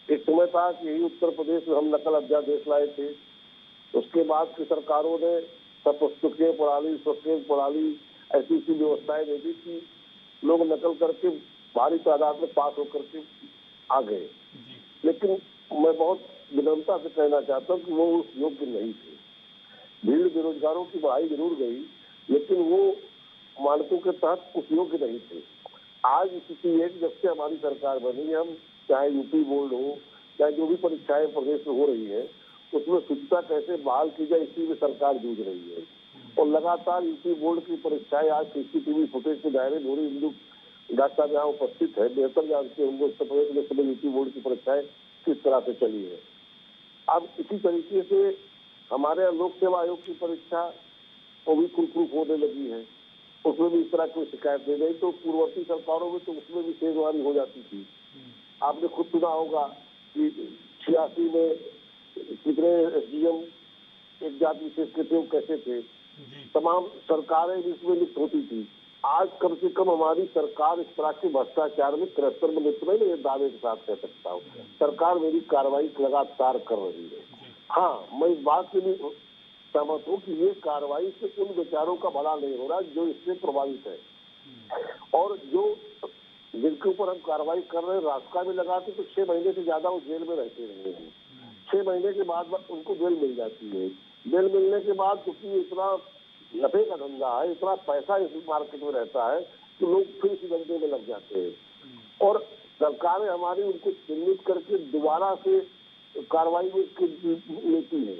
एक समय था कि यही उत्तर प्रदेश में हम नकल अध्यादेश लाए थे। उसके बाद की सरकारों ने सब पुस्तकें प्रणाली, स्वयं प्रणाली, ऐसी ऐसी व्यवस्थाएं दे दी कि लोग नकल करके भारी तादाद में पास होकर के आ गए। लेकिन मैं बहुत विनम्रता से कहना चाहता हूँ कि वो उस योग्य नहीं थे। भीड़ बेरोजगारों की बढ़ाई जरूर गई, लेकिन वो मानकों के तहत उस योग्य नहीं थे। आज स्थिति है कि जब से हमारी सरकार बनी, हम चाहे यूपी बोर्ड हो, चाहे जो भी परीक्षाएं प्रदेश में हो रही है, उसमें शुद्धता कैसे बहाल की जाए, इसी में सरकार जूझ रही है। और लगातार यूपी बोर्ड की परीक्षाएं आज सीसीटीवी फुटेज के दायरे में हो रही। हिंदू डॉक्टर साहब यहाँ उपस्थित है, बेहतर जानते होंगे उत्तर प्रदेश में समय यूपी बोर्ड की परीक्षाएं किस तरह से चली है। अब इसी तरीके से हमारे यहाँ लोक सेवा आयोग की परीक्षा वो भी खुलप्रूफ होने लगी है, उसमें भी इस तरह कोई शिकायत नहीं। तो पूर्ववर्ती सरकारों में तो उसमें भी तेजवारी हो जाती थी। आपने खुद सुना होगा कि 86 में कितने एसडीएम एक जाति विशेष के थे, वो कैसे थे। तमाम सरकारें भी इसमें लिप्त होती थी। आज कम से कम हमारी सरकार इस तरह के भ्रष्टाचार में 73 में लिप्त नहीं, ये दावे के साथ कह सकता हूँ। सरकार मेरी कार्रवाई लगातार कर रही है। हाँ, मैं इस बात से भी सहमत हूँ कि ये कार्रवाई से उन विचारों का भला नहीं हो रहा जो इससे प्रभावित है, और जो जिनके ऊपर हम कार्रवाई कर रहे हैं रास्ता में लगाते तो 6 महीने से ज्यादा वो जेल में रहते रहे हैं। 6 महीने के बाद उनको बेल मिल जाती है। बेल मिलने के बाद क्योंकि इतना नफे का धंधा है, इतना पैसा इस मार्केट में रहता है कि लोग फिर इसी धंधे में लग जाते हैं और सरकारें हमारी उनको चिन्हित करके दोबारा से कार्रवाई लेती है।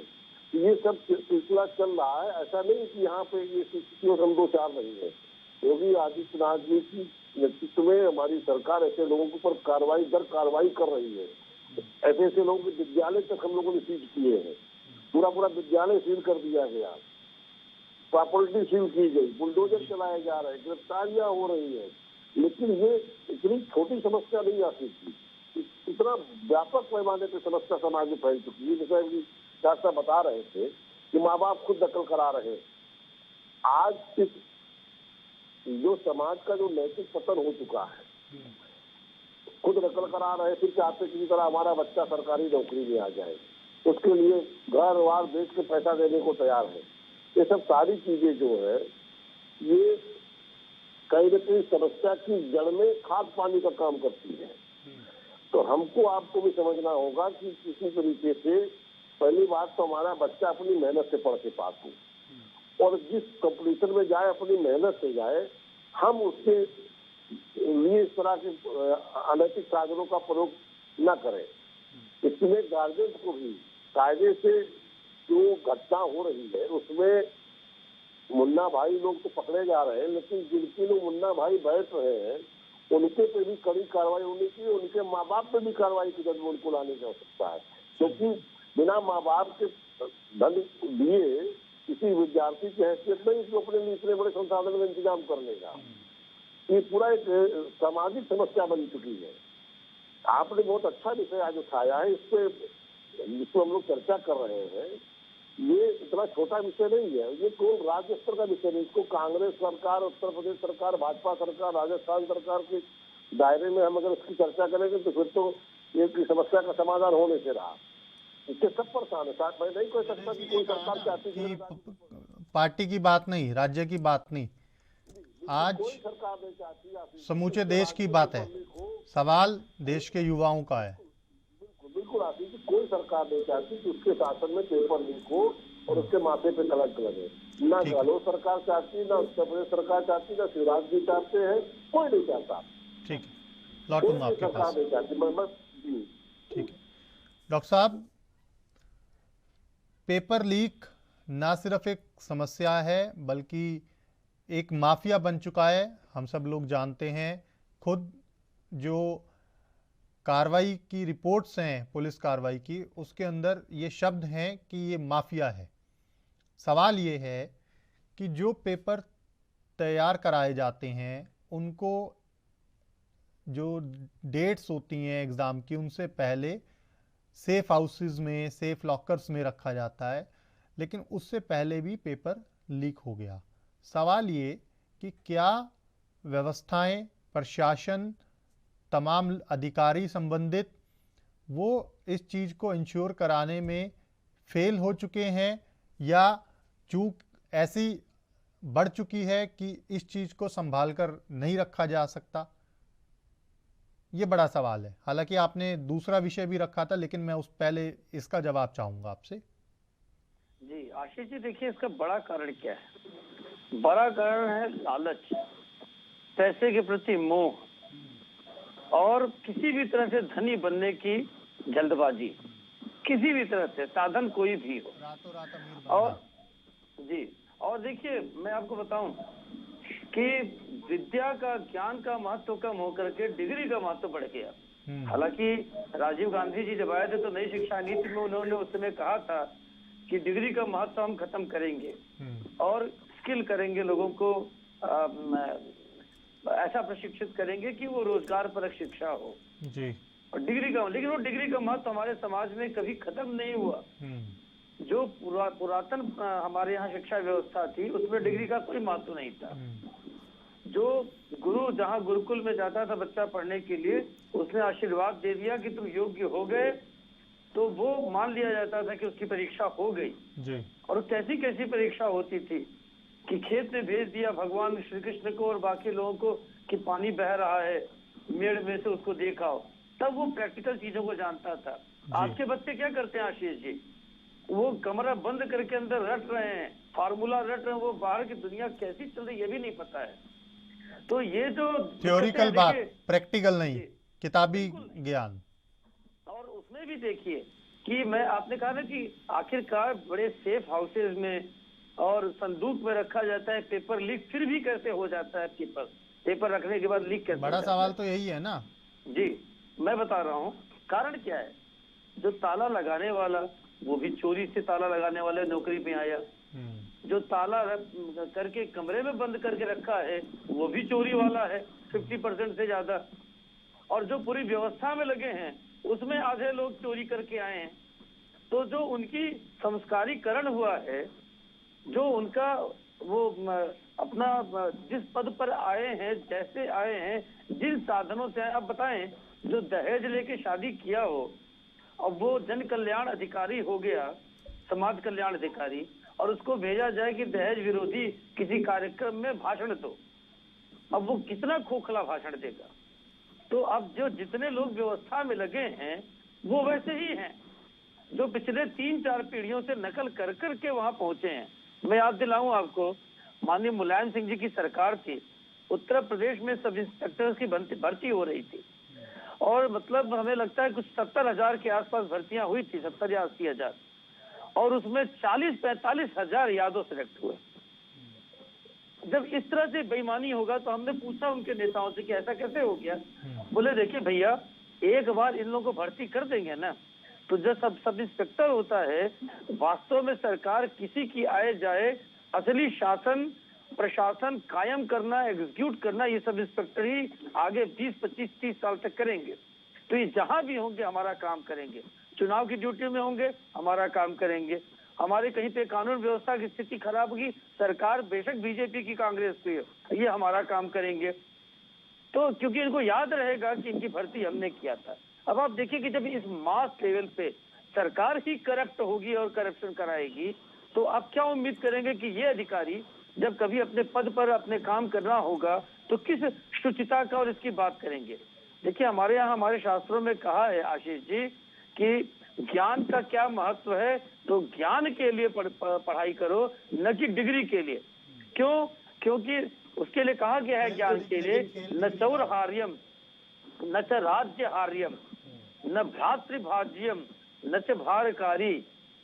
ये सब सिलसिला चल रहा है। ऐसा नहीं कि यहाँ पे ये स्थितियों हम 2-4 नहीं है। योगी आदित्यनाथ जी की नेतृत्व में हमारी सरकार ऐसे लोगों के ऊपर कार्रवाई दर कार्रवाई कर रही है। ऐसे ऐसे लोगों के विद्यालय तक हम लोगों ने सीज किए हैं। पूरा विद्यालय सील कर दिया गया, प्रॉपर्टी सील की गई, बुलडोजर चलाए जा रहे हैं, गिरफ्तारियां हो रही है। लेकिन ये इतनी छोटी समस्या नहीं आ सकती, इतना व्यापक पैमाने पर समस्या समाज में फैल चुकी है। जैसे शास्त्र बता रहे थे कि माँ बाप खुद दखल करा रहे हैं। आज इस जो समाज का जो नैतिक पतन हो चुका है, खुद दखल करा रहे, फिर चाहते किसी तरह हमारा बच्चा सरकारी नौकरी में आ जाए, उसके लिए घर वार बेच के पैसा देने को तैयार है। ये सब सारी चीजें जो है ये कहीं न कहीं समस्या की जड़ में खाद पानी का काम करती है। तो हमको आपको भी समझना होगा कि किसी तरीके से पहली बात तो हमारा बच्चा अपनी मेहनत से पढ़ के पास हो, और जिस कंपटीशन में जाए अपनी मेहनत से जाए। हम उसके लिए इस तरह के अनैतिक साधनों का प्रयोग न करें। इसमें गार्जियन को भी कायदे से जो घटना हो रही है उसमें मुन्ना भाई लोग तो पकड़े जा रहे हैं, लेकिन जिनके लोग मुन्ना भाई बैठ रहे हैं उनके पे भी कड़ी कार्रवाई होनी चाहिए। उनके माँ बाप पे भी कार्रवाई की जब उनको लाने की आवश्यकता है, क्योंकि बिना माँ बाप के धन दिए किसी विद्यार्थी की हैसियत नहीं इसको अपने लिए इतने बड़े संसाधन में इंतजाम करने का। ये पूरा एक सामाजिक समस्या बन चुकी है। आपने बहुत अच्छा विषय आज उठाया है, इसको हम लोग चर्चा कर रहे हैं। ये इतना छोटा विषय नहीं है, ये केवल राज्य स्तर का विषय नहीं। इसको कांग्रेस सरकार, उत्तर प्रदेश सरकार, भाजपा सरकार, राजस्थान सरकार के दायरे में हम अगर इसकी चर्चा करेंगे तो फिर तो ये समस्या का समाधान होने से रहा। इससे सब परेशान है। मैं नहीं कह सकता कि कोई सरकार चाहती है पार्टी की बात नहीं, राज्य की बात नहीं, आज कोई सरकार नहीं चाहती, समूचे देश की बात है। सवाल देश के युवाओं का है। बिल्कुल आती कि कोई सरकार नहीं चाहती कि उसके शासन में पेपर लीक हो और उसके माथे पे कलंक लगे। ना गहलोत सरकार चाहती, ना उत्तर प्रदेश सरकार चाहती, ना शिवराज जी चाहते हैं, कोई नहीं चाहता। ठीक है, लौटूंगा आपके पास। नहीं चाहती। ठीक है डॉक्टर साहब, पेपर लीक ना सिर्फ एक समस्या है बल्कि एक माफिया बन चुका है। हम सब लोग जानते हैं। खुद जो कार्रवाई की रिपोर्ट्स हैं पुलिस कार्रवाई की, उसके अंदर ये शब्द हैं कि ये माफिया है। सवाल ये है कि जो पेपर तैयार कराए जाते हैं उनको जो डेट्स होती हैं एग्ज़ाम की, उनसे पहले सेफ हाउसेस में, सेफ लॉकर्स में रखा जाता है, लेकिन उससे पहले भी पेपर लीक हो गया। सवाल ये कि क्या व्यवस्थाएं, प्रशासन, तमाम अधिकारी संबंधित वो इस चीज़ को इंश्योर कराने में फेल हो चुके हैं या चूक ऐसी बढ़ चुकी है कि इस चीज़ को संभाल कर नहीं रखा जा सकता? ये बड़ा सवाल है। हालांकि आपने दूसरा विषय भी रखा था, लेकिन मैं उस पहले इसका जवाब चाहूंगा आपसे। जी आशीष जी, देखिए इसका बड़ा कारण क्या है? बड़ा कारण है लालच, पैसे के प्रति मोह और किसी भी तरह से धनी बनने की जल्दबाजी, किसी भी तरह से साधन कोई भी हो। रातों रात अमीर और जी, और देखिए मैं आपको बताऊं कि विद्या का, ज्ञान का महत्व कम होकर के डिग्री का महत्व बढ़ गया। हालांकि राजीव गांधी जी जब आए थे तो नई शिक्षा नीति में उन्होंने उस समय कहा था कि डिग्री का महत्व हम खत्म करेंगे और स्किल करेंगे, लोगों को ऐसा प्रशिक्षित करेंगे कि वो रोजगार परक शिक्षा हो जी। और डिग्री का, लेकिन वो डिग्री का महत्व हमारे समाज में कभी खत्म नहीं हुआ। जो पुरातन हमारे यहाँ शिक्षा व्यवस्था थी उसमें डिग्री का कोई महत्व नहीं था। जो गुरु जहाँ गुरुकुल में जाता था बच्चा पढ़ने के लिए, उसने आशीर्वाद दे दिया कि तुम योग्य हो गए, तो वो मान लिया जाता था कि उसकी परीक्षा हो गई जी। और कैसी कैसी परीक्षा होती थी कि खेत में भेज दिया भगवान श्री कृष्ण को और बाकी लोगों को कि पानी बह रहा है मेड़ में से, उसको देखाओ, तब वो प्रैक्टिकल चीजों को जानता था। आज के बच्चे क्या करते हैं आशीष जी, वो कमरा बंद करके अंदर रट रहे हैं, फार्मूला रट रहे हैं, वो बाहर की दुनिया कैसी चल रही है ये भी नहीं पता है। तो ये जो थ्योरिकल बात, देखिए, प्रैक्टिकल नहीं, किताबी ज्ञान। और उसमें भी देखिए कि मैं आपने कहा ना कि आखिरकार बड़े सेफ हाउसेज में और संदूक में रखा जाता है पेपर लीक, फिर भी कैसे हो जाता है पेपर रखने के बाद लीक कैसे बड़ा हो जाता सवाल तो यही है ना जी। मैं बता रहा हूँ कारण क्या है, जो ताला लगाने वाला वो भी चोरी से ताला लगाने वाले नौकरी पे आया, जो ताला करके कमरे में बंद करके रखा है वो भी चोरी वाला है 50% से ज्यादा, और जो पूरी व्यवस्था में लगे हैं उसमें आधे लोग चोरी करके आए हैं। तो जो उनकी संस्कारीकरण हुआ है, जो उनका वो अपना जिस पद पर आए हैं, जैसे आए हैं, जिन साधनों से आए, अब बताएं जो दहेज लेके शादी किया हो अब वो जन कल्याण अधिकारी हो गया, समाज कल्याण अधिकारी, और उसको भेजा जाए कि दहेज विरोधी किसी कार्यक्रम में भाषण दो, अब वो कितना खोखला भाषण देगा। तो अब जो जितने लोग व्यवस्था में लगे हैं वो वैसे ही हैं जो पिछले 3-4 पीढ़ियों से नकल कर करके वहां पहुंचे हैं। मैं याद दिलाऊं आपको, माननीय मुलायम सिंह जी की सरकार थी, उत्तर प्रदेश में सब इंस्पेक्टर्स की भर्ती हो रही थी और मतलब हमें लगता है कुछ 70,000 के आसपास भर्तियां हुई थी, 70 या 80,000, और उसमें 40-45 हजार यादव सिलेक्ट हुए। जब इस तरह से बेईमानी होगा तो हमने पूछा उनके नेताओं से कि ऐसा कैसे हो गया। बोले देखिए भैया, एक बार इन लोगों को भर्ती कर देंगे ना तो जो सब इंस्पेक्टर होता है, वास्तव में सरकार किसी की आए जाए, असली शासन प्रशासन कायम करना, एग्जीक्यूट करना, ये सब इंस्पेक्टर ही आगे 20-25-30 साल तक करेंगे। तो ये जहां भी होंगे हमारा काम करेंगे, चुनाव की ड्यूटी में होंगे हमारा काम करेंगे, हमारे कहीं पे कानून व्यवस्था की स्थिति खराब होगी, सरकार बेशक बीजेपी की कांग्रेस की है, ये हमारा काम करेंगे। तो क्योंकि इनको याद रहेगा कि इनकी भर्ती हमने किया था। अब आप देखिए कि जब इस मास लेवल पे सरकार ही करप्ट होगी और करप्शन कराएगी तो आप क्या उम्मीद करेंगे कि ये अधिकारी जब कभी अपने पद पर अपने काम करना होगा तो किस शुचिता का और इसकी बात करेंगे। देखिए हमारे यहाँ हमारे शास्त्रों में कहा है आशीष जी कि ज्ञान का क्या महत्व है, तो ज्ञान के लिए पढ़ाई करो, न कि डिग्री के लिए। क्यों? क्योंकि उसके लिए कहा गया है ज्ञान के लिए न चौरहार्यम न च राज्य हार्यम न भ्रातृभाज्यम न च भारकारी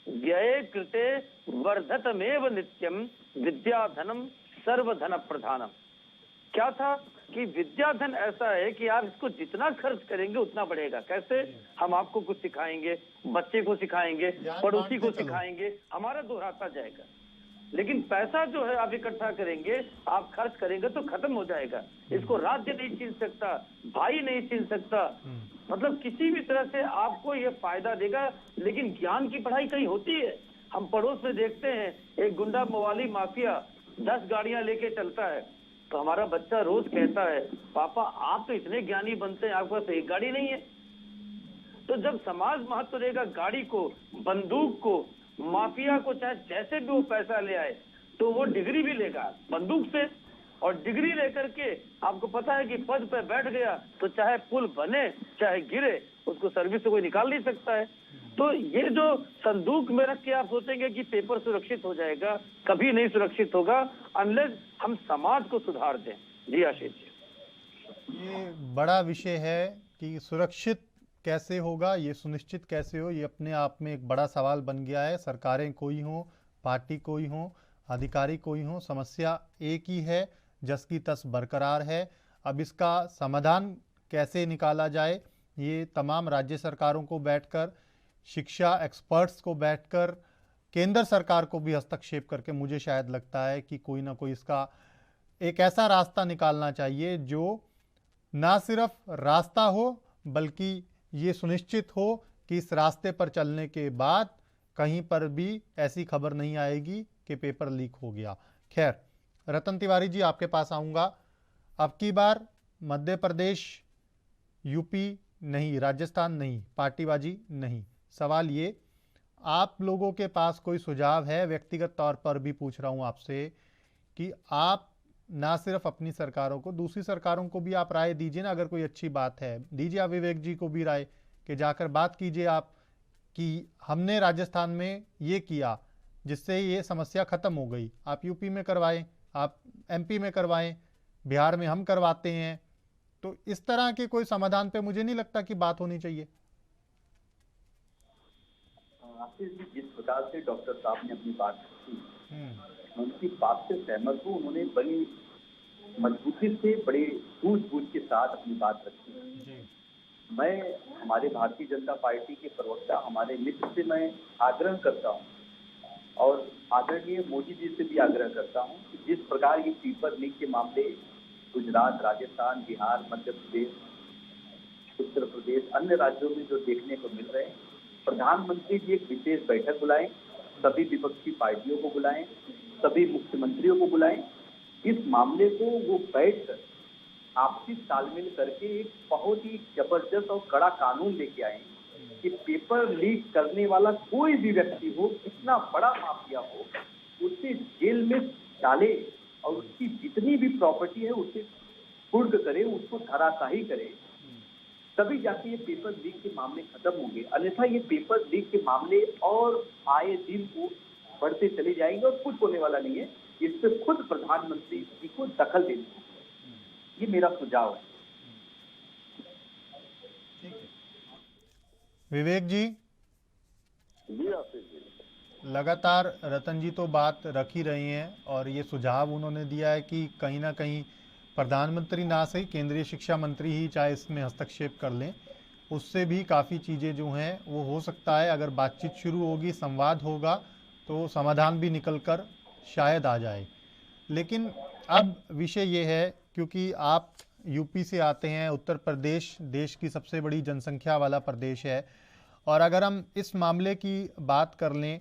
व्यय कृते वर्धतमेव नित्यम विद्याधनम सर्वधन प्रधानम। क्या था कि विद्याधन ऐसा है कि आप इसको जितना खर्च करेंगे उतना बढ़ेगा। कैसे? हम आपको कुछ सिखाएंगे, बच्चे को सिखाएंगे, पड़ोसी को सिखाएंगे, हमारा दोहराता जाएगा। लेकिन पैसा जो है आप इकट्ठा करेंगे, आप खर्च करेंगे तो खत्म हो जाएगा। इसको राज्य नहीं छीन सकता, भाई नहीं छीन सकता, मतलब किसी भी तरह से आपको ये फायदा देगा। लेकिन ज्ञान की पढ़ाई कहीं होती है? हम पड़ोस में देखते हैं एक गुंडा मवाली माफिया 10 गाड़ियां लेके चलता है, तो हमारा बच्चा रोज कहता है पापा आप तो इतने ज्ञानी बनते हैं, आपके पास एक गाड़ी नहीं है। तो जब समाज महत्व देगा गाड़ी को, बंदूक को, माफिया को, चाहे जैसे भी वो पैसा ले आए, तो वो डिग्री भी लेगा बंदूक से, और डिग्री लेकर के आपको पता है कि पद पे बैठ गया तो चाहे पुल बने चाहे गिरे, उसको सर्विस से कोई निकाल नहीं सकता है। तो ये जो संदूक में रख के आप सोचेंगे कि पेपर सुरक्षित हो जाएगा, कभी नहीं सुरक्षित होगा अनलेस हम समाज को सुधार दें। जी आशीष जी, ये बड़ा विषय है कि सुरक्षित कैसे होगा, ये सुनिश्चित कैसे हो, ये अपने आप में एक बड़ा सवाल बन गया है। सरकारें कोई हों, पार्टी कोई हों, अधिकारी कोई हों, समस्या एक ही है, जस की तस बरकरार है। अब इसका समाधान कैसे निकाला जाए, ये तमाम राज्य सरकारों को बैठकर, शिक्षा एक्सपर्ट्स को बैठकर, केंद्र सरकार को भी हस्तक्षेप करके मुझे शायद लगता है कि कोई ना कोई इसका एक ऐसा रास्ता निकालना चाहिए जो ना सिर्फ रास्ता हो बल्कि ये सुनिश्चित हो कि इस रास्ते पर चलने के बाद कहीं पर भी ऐसी खबर नहीं आएगी कि पेपर लीक हो गया। खैर, रतन तिवारी जी आपके पास आऊँगा। अब की बार मध्य प्रदेश, यूपी नहीं, राजस्थान नहीं, पार्टीबाजी नहीं। सवाल ये, आप लोगों के पास कोई सुझाव है? व्यक्तिगत तौर पर भी पूछ रहा हूं आपसे कि आप ना सिर्फ अपनी सरकारों को, दूसरी सरकारों को भी आप राय दीजिए ना। अगर कोई अच्छी बात है दीजिए आप विवेक जी को भी राय, कि जाकर बात कीजिए आप कि हमने राजस्थान में ये किया जिससे ये समस्या खत्म हो गई। आप यूपी में करवाएं, आप एमपी में करवाएं, बिहार में हम करवाते हैं। तो इस तरह के कोई समाधान पे मुझे नहीं लगता कि बात होनी चाहिए। आशीष जी, जिस प्रकार से डॉक्टर साहब ने अपनी बात की, मैं उनकी बात से सहमत हूँ। उन्होंने बड़ी मजबूती से, बड़े सूझबूझ के साथ अपनी बात रखी है। मैं हमारे भारतीय जनता पार्टी के प्रवक्ता, हमारे मित्र से मैं आग्रह करता हूँ और आदरणीय मोदी जी से भी आग्रह करता हूँ कि जिस प्रकार ये पेपर लीक के मामले गुजरात, राजस्थान, बिहार, मध्य प्रदेश, उत्तर प्रदेश, अन्य राज्यों में जो देखने को मिल रहे हैं, प्रधानमंत्री जी एक विशेष बैठक बुलाएं, सभी विपक्षी पार्टियों को बुलाएं, सभी मुख्यमंत्रियों को बुलाएं। इस मामले को वो बैठकर आपसी तालमेल करके एक बहुत ही जबरदस्त और कड़ा कानून लेके आए कि पेपर लीक करने वाला कोई भी व्यक्ति हो, कितना बड़ा माफिया हो, उसे जेल में डाले और उसकी जितनी भी प्रॉपर्टी है उसे कुर्द करे, उसको धराशाही करे, तभी जाके ये पेपर लीक के मामले खत्म होंगे। अन्यथा ये पेपर लीक के मामले और आए दिन को बढ़ते चले जाएंगे और कुछ होने वाला नहीं है। इस पे खुद प्रधानमंत्री जी को दखल देनी है, ये मेरा सुझाव है। विवेक जी, लगातार रतन जी तो बात रख ही रही हैं और ये सुझाव उन्होंने दिया है कि कहीं ना कहीं प्रधानमंत्री ना सही, केंद्रीय शिक्षा मंत्री ही चाहे इसमें हस्तक्षेप कर लें, उससे भी काफ़ी चीज़ें जो हैं वो हो सकता है। अगर बातचीत शुरू होगी, संवाद होगा तो समाधान भी निकल कर शायद आ जाए। लेकिन अब विषय ये है, क्योंकि आप यूपी से आते हैं, उत्तर प्रदेश देश की सबसे बड़ी जनसंख्या वाला प्रदेश है, और अगर हम इस मामले की बात कर लें,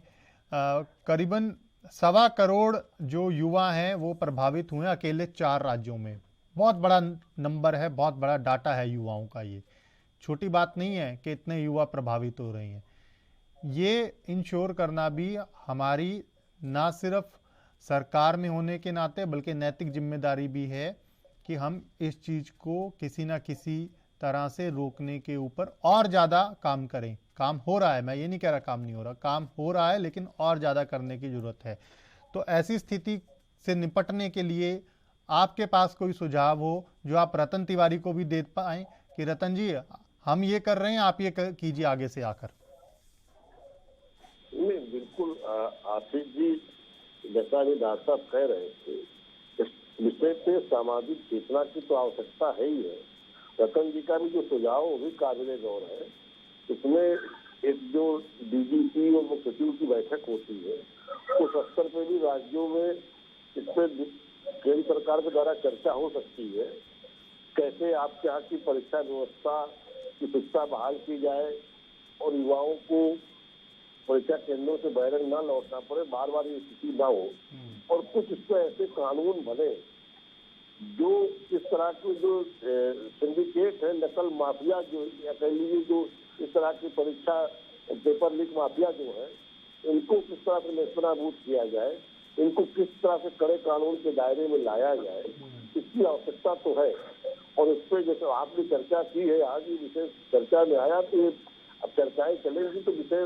करीबन 1.25 करोड़ जो युवा हैं वो प्रभावित हुए अकेले 4 राज्यों में। बहुत बड़ा नंबर है, बहुत बड़ा डाटा है युवाओं का। ये छोटी बात नहीं है कि इतने युवा प्रभावित हो रहे हैं। ये इंश्योर करना भी हमारी ना सिर्फ सरकार में होने के नाते बल्कि नैतिक जिम्मेदारी भी है कि हम इस चीज़ को किसी ना किसी तरह से रोकने के ऊपर और ज़्यादा काम करें। काम हो रहा है, मैं ये नहीं कह रहा काम नहीं हो रहा, काम हो रहा है, लेकिन और ज़्यादा करने की ज़रूरत है। तो ऐसी स्थिति से निपटने के लिए आपके पास कोई सुझाव हो जो आप रतन तिवारी को भी दे पाएँ कि रतन जी हम ये कर रहे हैं, आप ये कीजिए आगे से आकर। नहीं, बिल्कुल आशीष जी, जैसा अभी डॉक्टर साहब कह रहे थे, इस विषय पे सामाजिक चेतना की तो आवश्यकता है ही है। रतन जी का भी जो सुझाव वो भी काबिले गौर है। इसमें एक जो डीजीपी और मुख्य सचिव की बैठक होती है, उस स्तर पे भी राज्यों में इस पे केंद्र सरकार के द्वारा चर्चा हो सकती है। कैसे आपके यहाँ की परीक्षा व्यवस्था की शिक्षा बहाल की जाए और युवाओं को परीक्षा केंद्रों से बैरंग न लौटना पड़े, बार बार ये स्थिति ना हो, और कुछ इस पर ऐसे कानून बने जो इस तरह के जो सिंडिकेट है, नकल माफिया जो, या कह लीजिए जो इस तरह की परीक्षा पेपर लीक माफिया जो है, इनको किस तरह से नेस्तनाबूद किया जाए, इनको किस तरह से कड़े कानून के दायरे में लाया जाए, इसकी आवश्यकता तो है। और इस पर जैसे आपने चर्चा की है, आज ये विषय चर्चा में आया, तो अब चर्चाएं चलेंगी तो विषय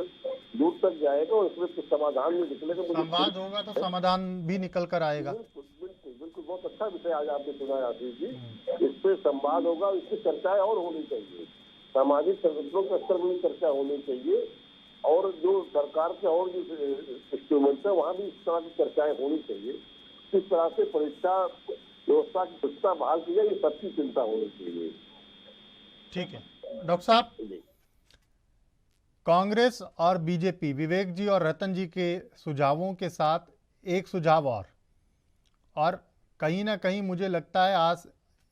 दूर तक जाएगा और इसमें कुछ समाधान भी निकलेगा। संवाद होगा तो समाधान भी निकल कर आएगा। बिल्कुल बिल्कुल बिल्कुल, बहुत अच्छा विषय आज आपने सुना है आशीष जी। इस पे संवाद होगा, इस पे चर्चाएं और होनी चाहिए, सामाजिक संगठनों के स्तर पर भी चर्चा होनी चाहिए, और जो सरकार के और जो इंस्ट्रूमेंट है वहाँ भी इस तरह की चर्चाएं होनी चाहिए। किस तरह से परीक्षा व्यवस्था की स्वच्छता बहाल की जाए, ये सबकी चिंता होनी चाहिए। ठीक है डॉक्टर साहब, कांग्रेस और बीजेपी, विवेक जी और रतन जी के सुझावों के साथ एक सुझाव और कहीं ना कहीं मुझे लगता है आज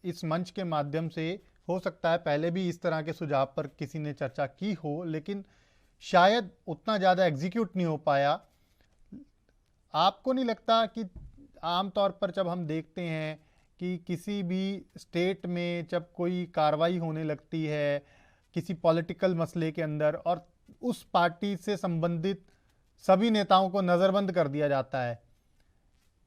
इस मंच के माध्यम से, हो सकता है पहले भी इस तरह के सुझाव पर किसी ने चर्चा की हो, लेकिन शायद उतना ज़्यादा एग्जीक्यूट नहीं हो पाया। आपको नहीं लगता कि आमतौर पर जब हम देखते हैं कि किसी भी स्टेट में जब कोई कार्रवाई होने लगती है किसी पॉलिटिकल मसले के अंदर और उस पार्टी से संबंधित सभी नेताओं को नज़रबंद कर दिया जाता है।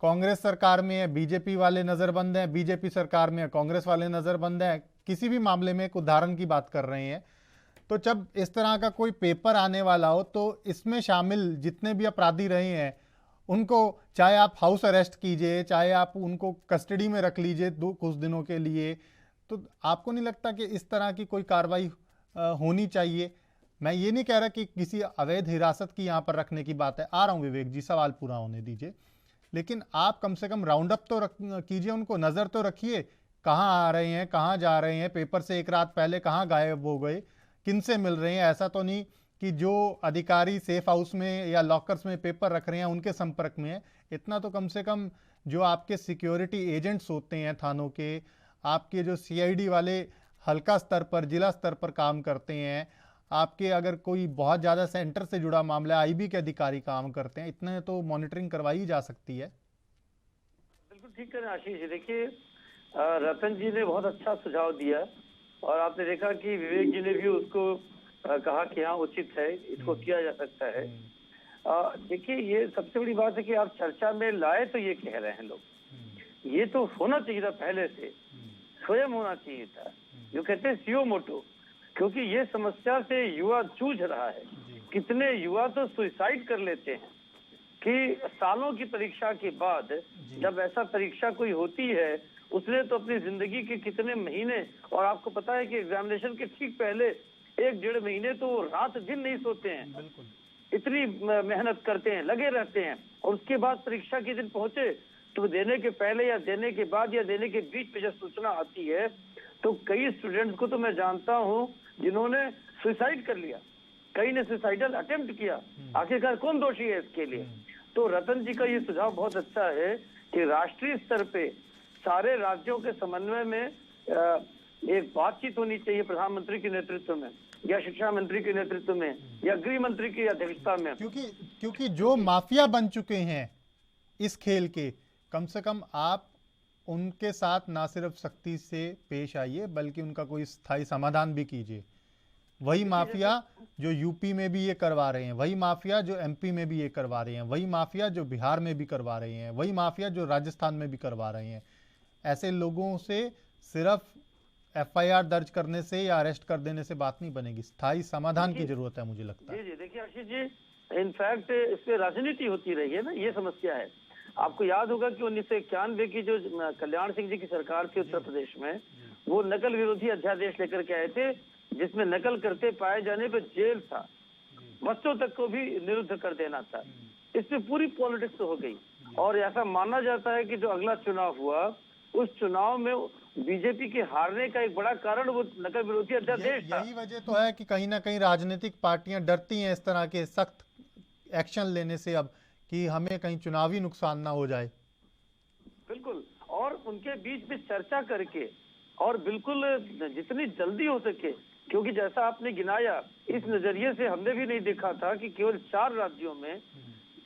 कांग्रेस सरकार में है, बीजेपी वाले नज़रबंद हैं, बीजेपी सरकार में है, कांग्रेस वाले नज़रबंद हैं। किसी भी मामले में एक उदाहरण की बात कर रहे हैं। तो जब इस तरह का कोई पेपर आने वाला हो तो इसमें शामिल जितने भी अपराधी रहे हैं उनको चाहे आप हाउस अरेस्ट कीजिए, चाहे आप उनको कस्टडी में रख लीजिए कुछ दिनों के लिए, तो आपको नहीं लगता कि इस तरह की कोई कार्रवाई होनी चाहिए? मैं ये नहीं कह रहा कि किसी अवैध हिरासत की यहाँ पर रखने की बात है। आ रहा हूँ विवेक जी, सवाल पूरा होने दीजिए। लेकिन आप कम से कम राउंड अप तो कीजिए, उनको नज़र तो रखिए, कहाँ आ रहे हैं, कहाँ जा रहे हैं, पेपर से एक रात पहले कहाँ गायब हो गए, किन से मिल रहे हैं। ऐसा तो नहीं कि जो अधिकारी सेफ हाउस में या लॉकर्स में पेपर रख रहे हैं उनके संपर्क में है। इतना तो कम से कम जो आपके सिक्योरिटी एजेंट्स होते हैं थानों के, आपके जो सीआईडी वाले हल्का स्तर पर, जिला स्तर पर काम करते हैं, आपके अगर कोई बहुत ज़्यादा सेंटर से जुड़ा मामला आईबी के अधिकारी काम करते हैं, इतने तो मॉनिटरिंग करवाई जा सकती है। बिल्कुल ठीक है आशीष जी। देखिए रतन जी ने बहुत अच्छा सुझाव दिया और आपने देखा कि विवेक जी ने भी उसको कहा कि हाँ उचित है, इसको किया जा सकता है। देखिए ये सबसे बड़ी बात है कि आप चर्चा में लाए तो ये कह रहे हैं लोग, ये तो होना चाहिए था पहले से, स्वयं होना चाहिए था। जो कहते हैं सीओ मोटो, क्योंकि ये समस्या से युवा जूझ रहा है। कितने युवा तो सुसाइड कर लेते हैं कि सालों की परीक्षा के बाद जब ऐसा परीक्षा कोई होती है, उसने तो अपनी जिंदगी के कितने महीने, और आपको पता है कि एग्जामिनेशन के ठीक पहले 1-1.5 महीने तो रात दिन नहीं सोते हैं, इतनी मेहनत करते हैं, लगे रहते हैं, और उसके बाद परीक्षा के दिन पहुंचे तो देने के पहले या देने के बाद या देने के बीच में जब सूचना आती है तो कई स्टूडेंट्स को तो मैं जानता हूं जिन्होंने सुसाइड कर लिया, कई ने सुसाइडल अटेम्प्ट किया। आखिरकार कौन दोषी है इसके लिए? तो रतन जी का ये सुझाव बहुत अच्छा है कि राष्ट्रीय स्तर पे सारे राज्यों के समन्वय में एक बातचीत होनी चाहिए, प्रधानमंत्री के नेतृत्व में या शिक्षा मंत्री के नेतृत्व में या गृह मंत्री की अध्यक्षता में। क्योंकि जो माफिया बन चुके हैं इस खेल के, कम से कम आप उनके साथ ना सिर्फ सख्ती से पेश आइए बल्कि उनका कोई स्थायी समाधान भी कीजिए। वही माफिया जो यूपी में भी ये करवा रहे हैं, वही माफिया जो एमपी में भी ये करवा रहे हैं, वही माफिया जो बिहार में भी करवा रहे हैं, वही माफिया जो राजस्थान में भी करवा रहे हैं। ऐसे लोगों से सिर्फ एफआईआर दर्ज करने से या अरेस्ट कर देने से बात नहीं बनेगी, स्थायी समाधान की जरूरत है मुझे लगता है। जी देखिए आशीष जी, इनफैक्ट इस पे राजनीति होती रही है ना, ये समस्या है। आपको याद होगा कि 1991 की जो कल्याण सिंह जी की सरकार थी उत्तर प्रदेश में, वो नकल विरोधी अध्यादेश लेकर के आए थे जिसमें नकल करते पाए जाने पे जेल था, बच्चों तक को भी निरुद्ध कर देना था। इसमें पूरी पॉलिटिक्स हो गई और ऐसा माना जाता है कि जो अगला चुनाव हुआ उस चुनाव में बीजेपी के हारने का एक बड़ा कारण वो नकल विरोधी अध्यादेश था। यही वजह तो है कि कहीं ना कहीं राजनीतिक पार्टियां डरती हैं इस तरह के सख्त एक्शन लेने से अब, कि हमें कहीं चुनावी नुकसान ना हो जाए। बिल्कुल, और उनके बीच में चर्चा करके और बिल्कुल जितनी जल्दी हो सके, क्योंकि जैसा आपने गिनाया इस नजरिए से हमने भी नहीं देखा था कि केवल 4 राज्यों में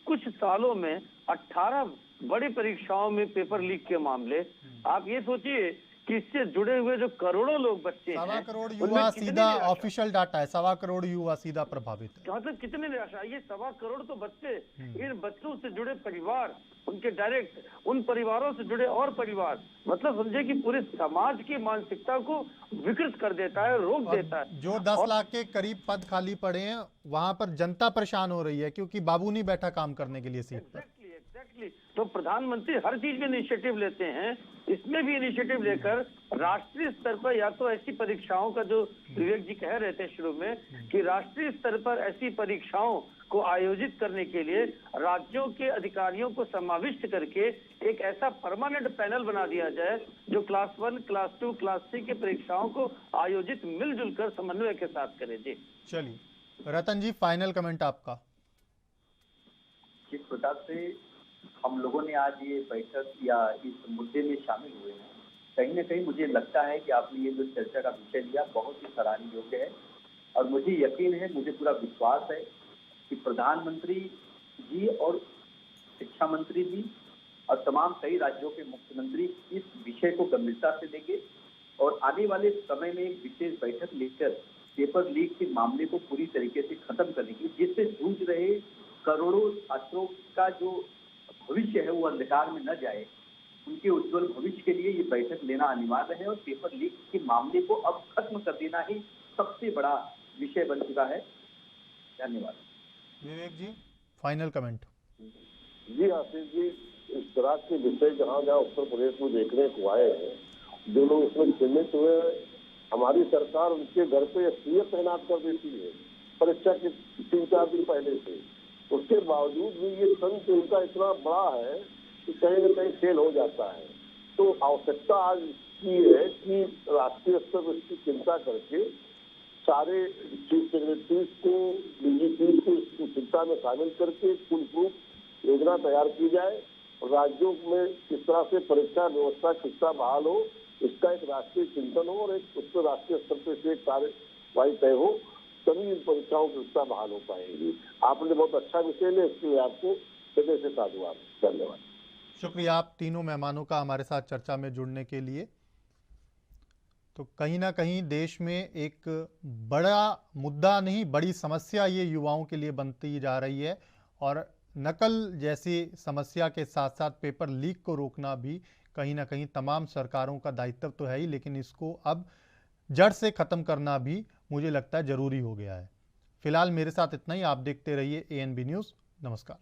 कुछ सालों में 18 बड़ी परीक्षाओं में पेपर लीक के मामले। आप ये सोचिए कि इससे जुड़े हुए जो करोड़ों लोग बच्चे हैं, 1.25 करोड़ युवा सीधा, ऑफिशियल डाटा है 1.25 करोड़ युवा सीधा प्रभावित है। मतलब कितने निराशा, ये 1.25 करोड़ तो बच्चे, इन बच्चों से जुड़े परिवार, उनके डायरेक्ट उन परिवारों से जुड़े और परिवार, मतलब समझे कि पूरे समाज की मानसिकता को विकृत कर देता है, रोक देता है। जो 10 लाख के करीब पद खाली पड़े हैं वहां पर जनता परेशान हो रही है क्योंकि बाबू नहीं बैठा काम करने के लिए सीट पर। एग्जैक्टली। तो प्रधानमंत्री हर चीज में इनिशिएटिव लेते हैं, इसमें भी इनिशिएटिव लेकर राष्ट्रीय स्तर पर या तो ऐसी परीक्षाओं का, जो विवेक जी कह रहे थे शुरू में कि राष्ट्रीय स्तर पर ऐसी परीक्षाओं को आयोजित करने के लिए राज्यों के अधिकारियों को समाविष्ट करके एक ऐसा परमानेंट पैनल बना दिया जाए जो क्लास 1, क्लास 2, क्लास 3 की परीक्षाओं को आयोजित मिलजुल कर समन्वय के साथ करे। जी चलिए रतन जी, फाइनल कमेंट आपका। जिस प्रकार से हम लोगों ने आज ये बैठक या इस मुद्दे में शामिल हुए हैं, कहीं ना कहीं मुझे लगता है कि आपने ये जो चर्चा का विषय लिया बहुत ही सराहनीय योग्य है। और मुझे यकीन है, मुझे पूरा विश्वास है कि प्रधानमंत्री जी और शिक्षा मंत्री जी और तमाम कई राज्यों के मुख्यमंत्री इस विषय को गंभीरता से लेंगे और आने वाले समय में एक विशेष बैठक लेकर पेपर लीक के मामले को पूरी तरीके से खत्म करने की, जिससे जूझ रहे करोड़ों छात्रों का जो भविष्य है वो अंधकार में न जाए, उनके उज्जवल भविष्य के लिए ये बैठक लेना अनिवार्य है और पेपर लीक के मामले को अब खत्म कर देना ही सबसे बड़ा विषय बन चुका है। धन्यवाद। विवेक जी, फाइनल कमेंट। जी आशीष जी, इस तरह के विषय जहाँ जहाँ उत्तर प्रदेश में देखने को आए हैं, जो लोग इसमें चिन्हित हुए हैं, हमारी सरकार उनके घर पे एसपीएफ तैनात कर देती है परीक्षा के 3-4 दिन पहले से। उसके बावजूद भी ये संत उनका इतना बड़ा है कि कहीं न कहीं फेल हो जाता है। तो आवश्यकता आज की है कि राष्ट्रीय स्तर पर इसकी चिंता करके सारे चीफ सेक्रेटरीज को, डीजीपी को इसकी चिंता में शामिल करके फुल प्रूफ योजना तैयार की जाए और राज्यों में किस तरह से परीक्षा व्यवस्था कितना बहाल हो, इसका एक राष्ट्रीय चिंतन हो और एक उस पर राष्ट्रीय स्तर पर से एक कार्यवाही तय हो, तभी इन परीक्षाओं की व्यवस्था बहाल हो पाएगी। आपने बहुत अच्छा विषय लिया, इसके लिए आपको हृदय से साधुवाद। धन्यवाद। शुक्रिया आप तीनों मेहमानों का हमारे साथ चर्चा में जुड़ने के लिए। तो कहीं ना कहीं देश में एक बड़ा मुद्दा नहीं, बड़ी समस्या ये युवाओं के लिए बनती जा रही है और नकल जैसी समस्या के साथ साथ पेपर लीक को रोकना भी कहीं ना कहीं तमाम सरकारों का दायित्व तो है ही, लेकिन इसको अब जड़ से ख़त्म करना भी मुझे लगता है ज़रूरी हो गया है। फिलहाल मेरे साथ इतना ही। आप देखते रहिए ANB न्यूज़। नमस्कार।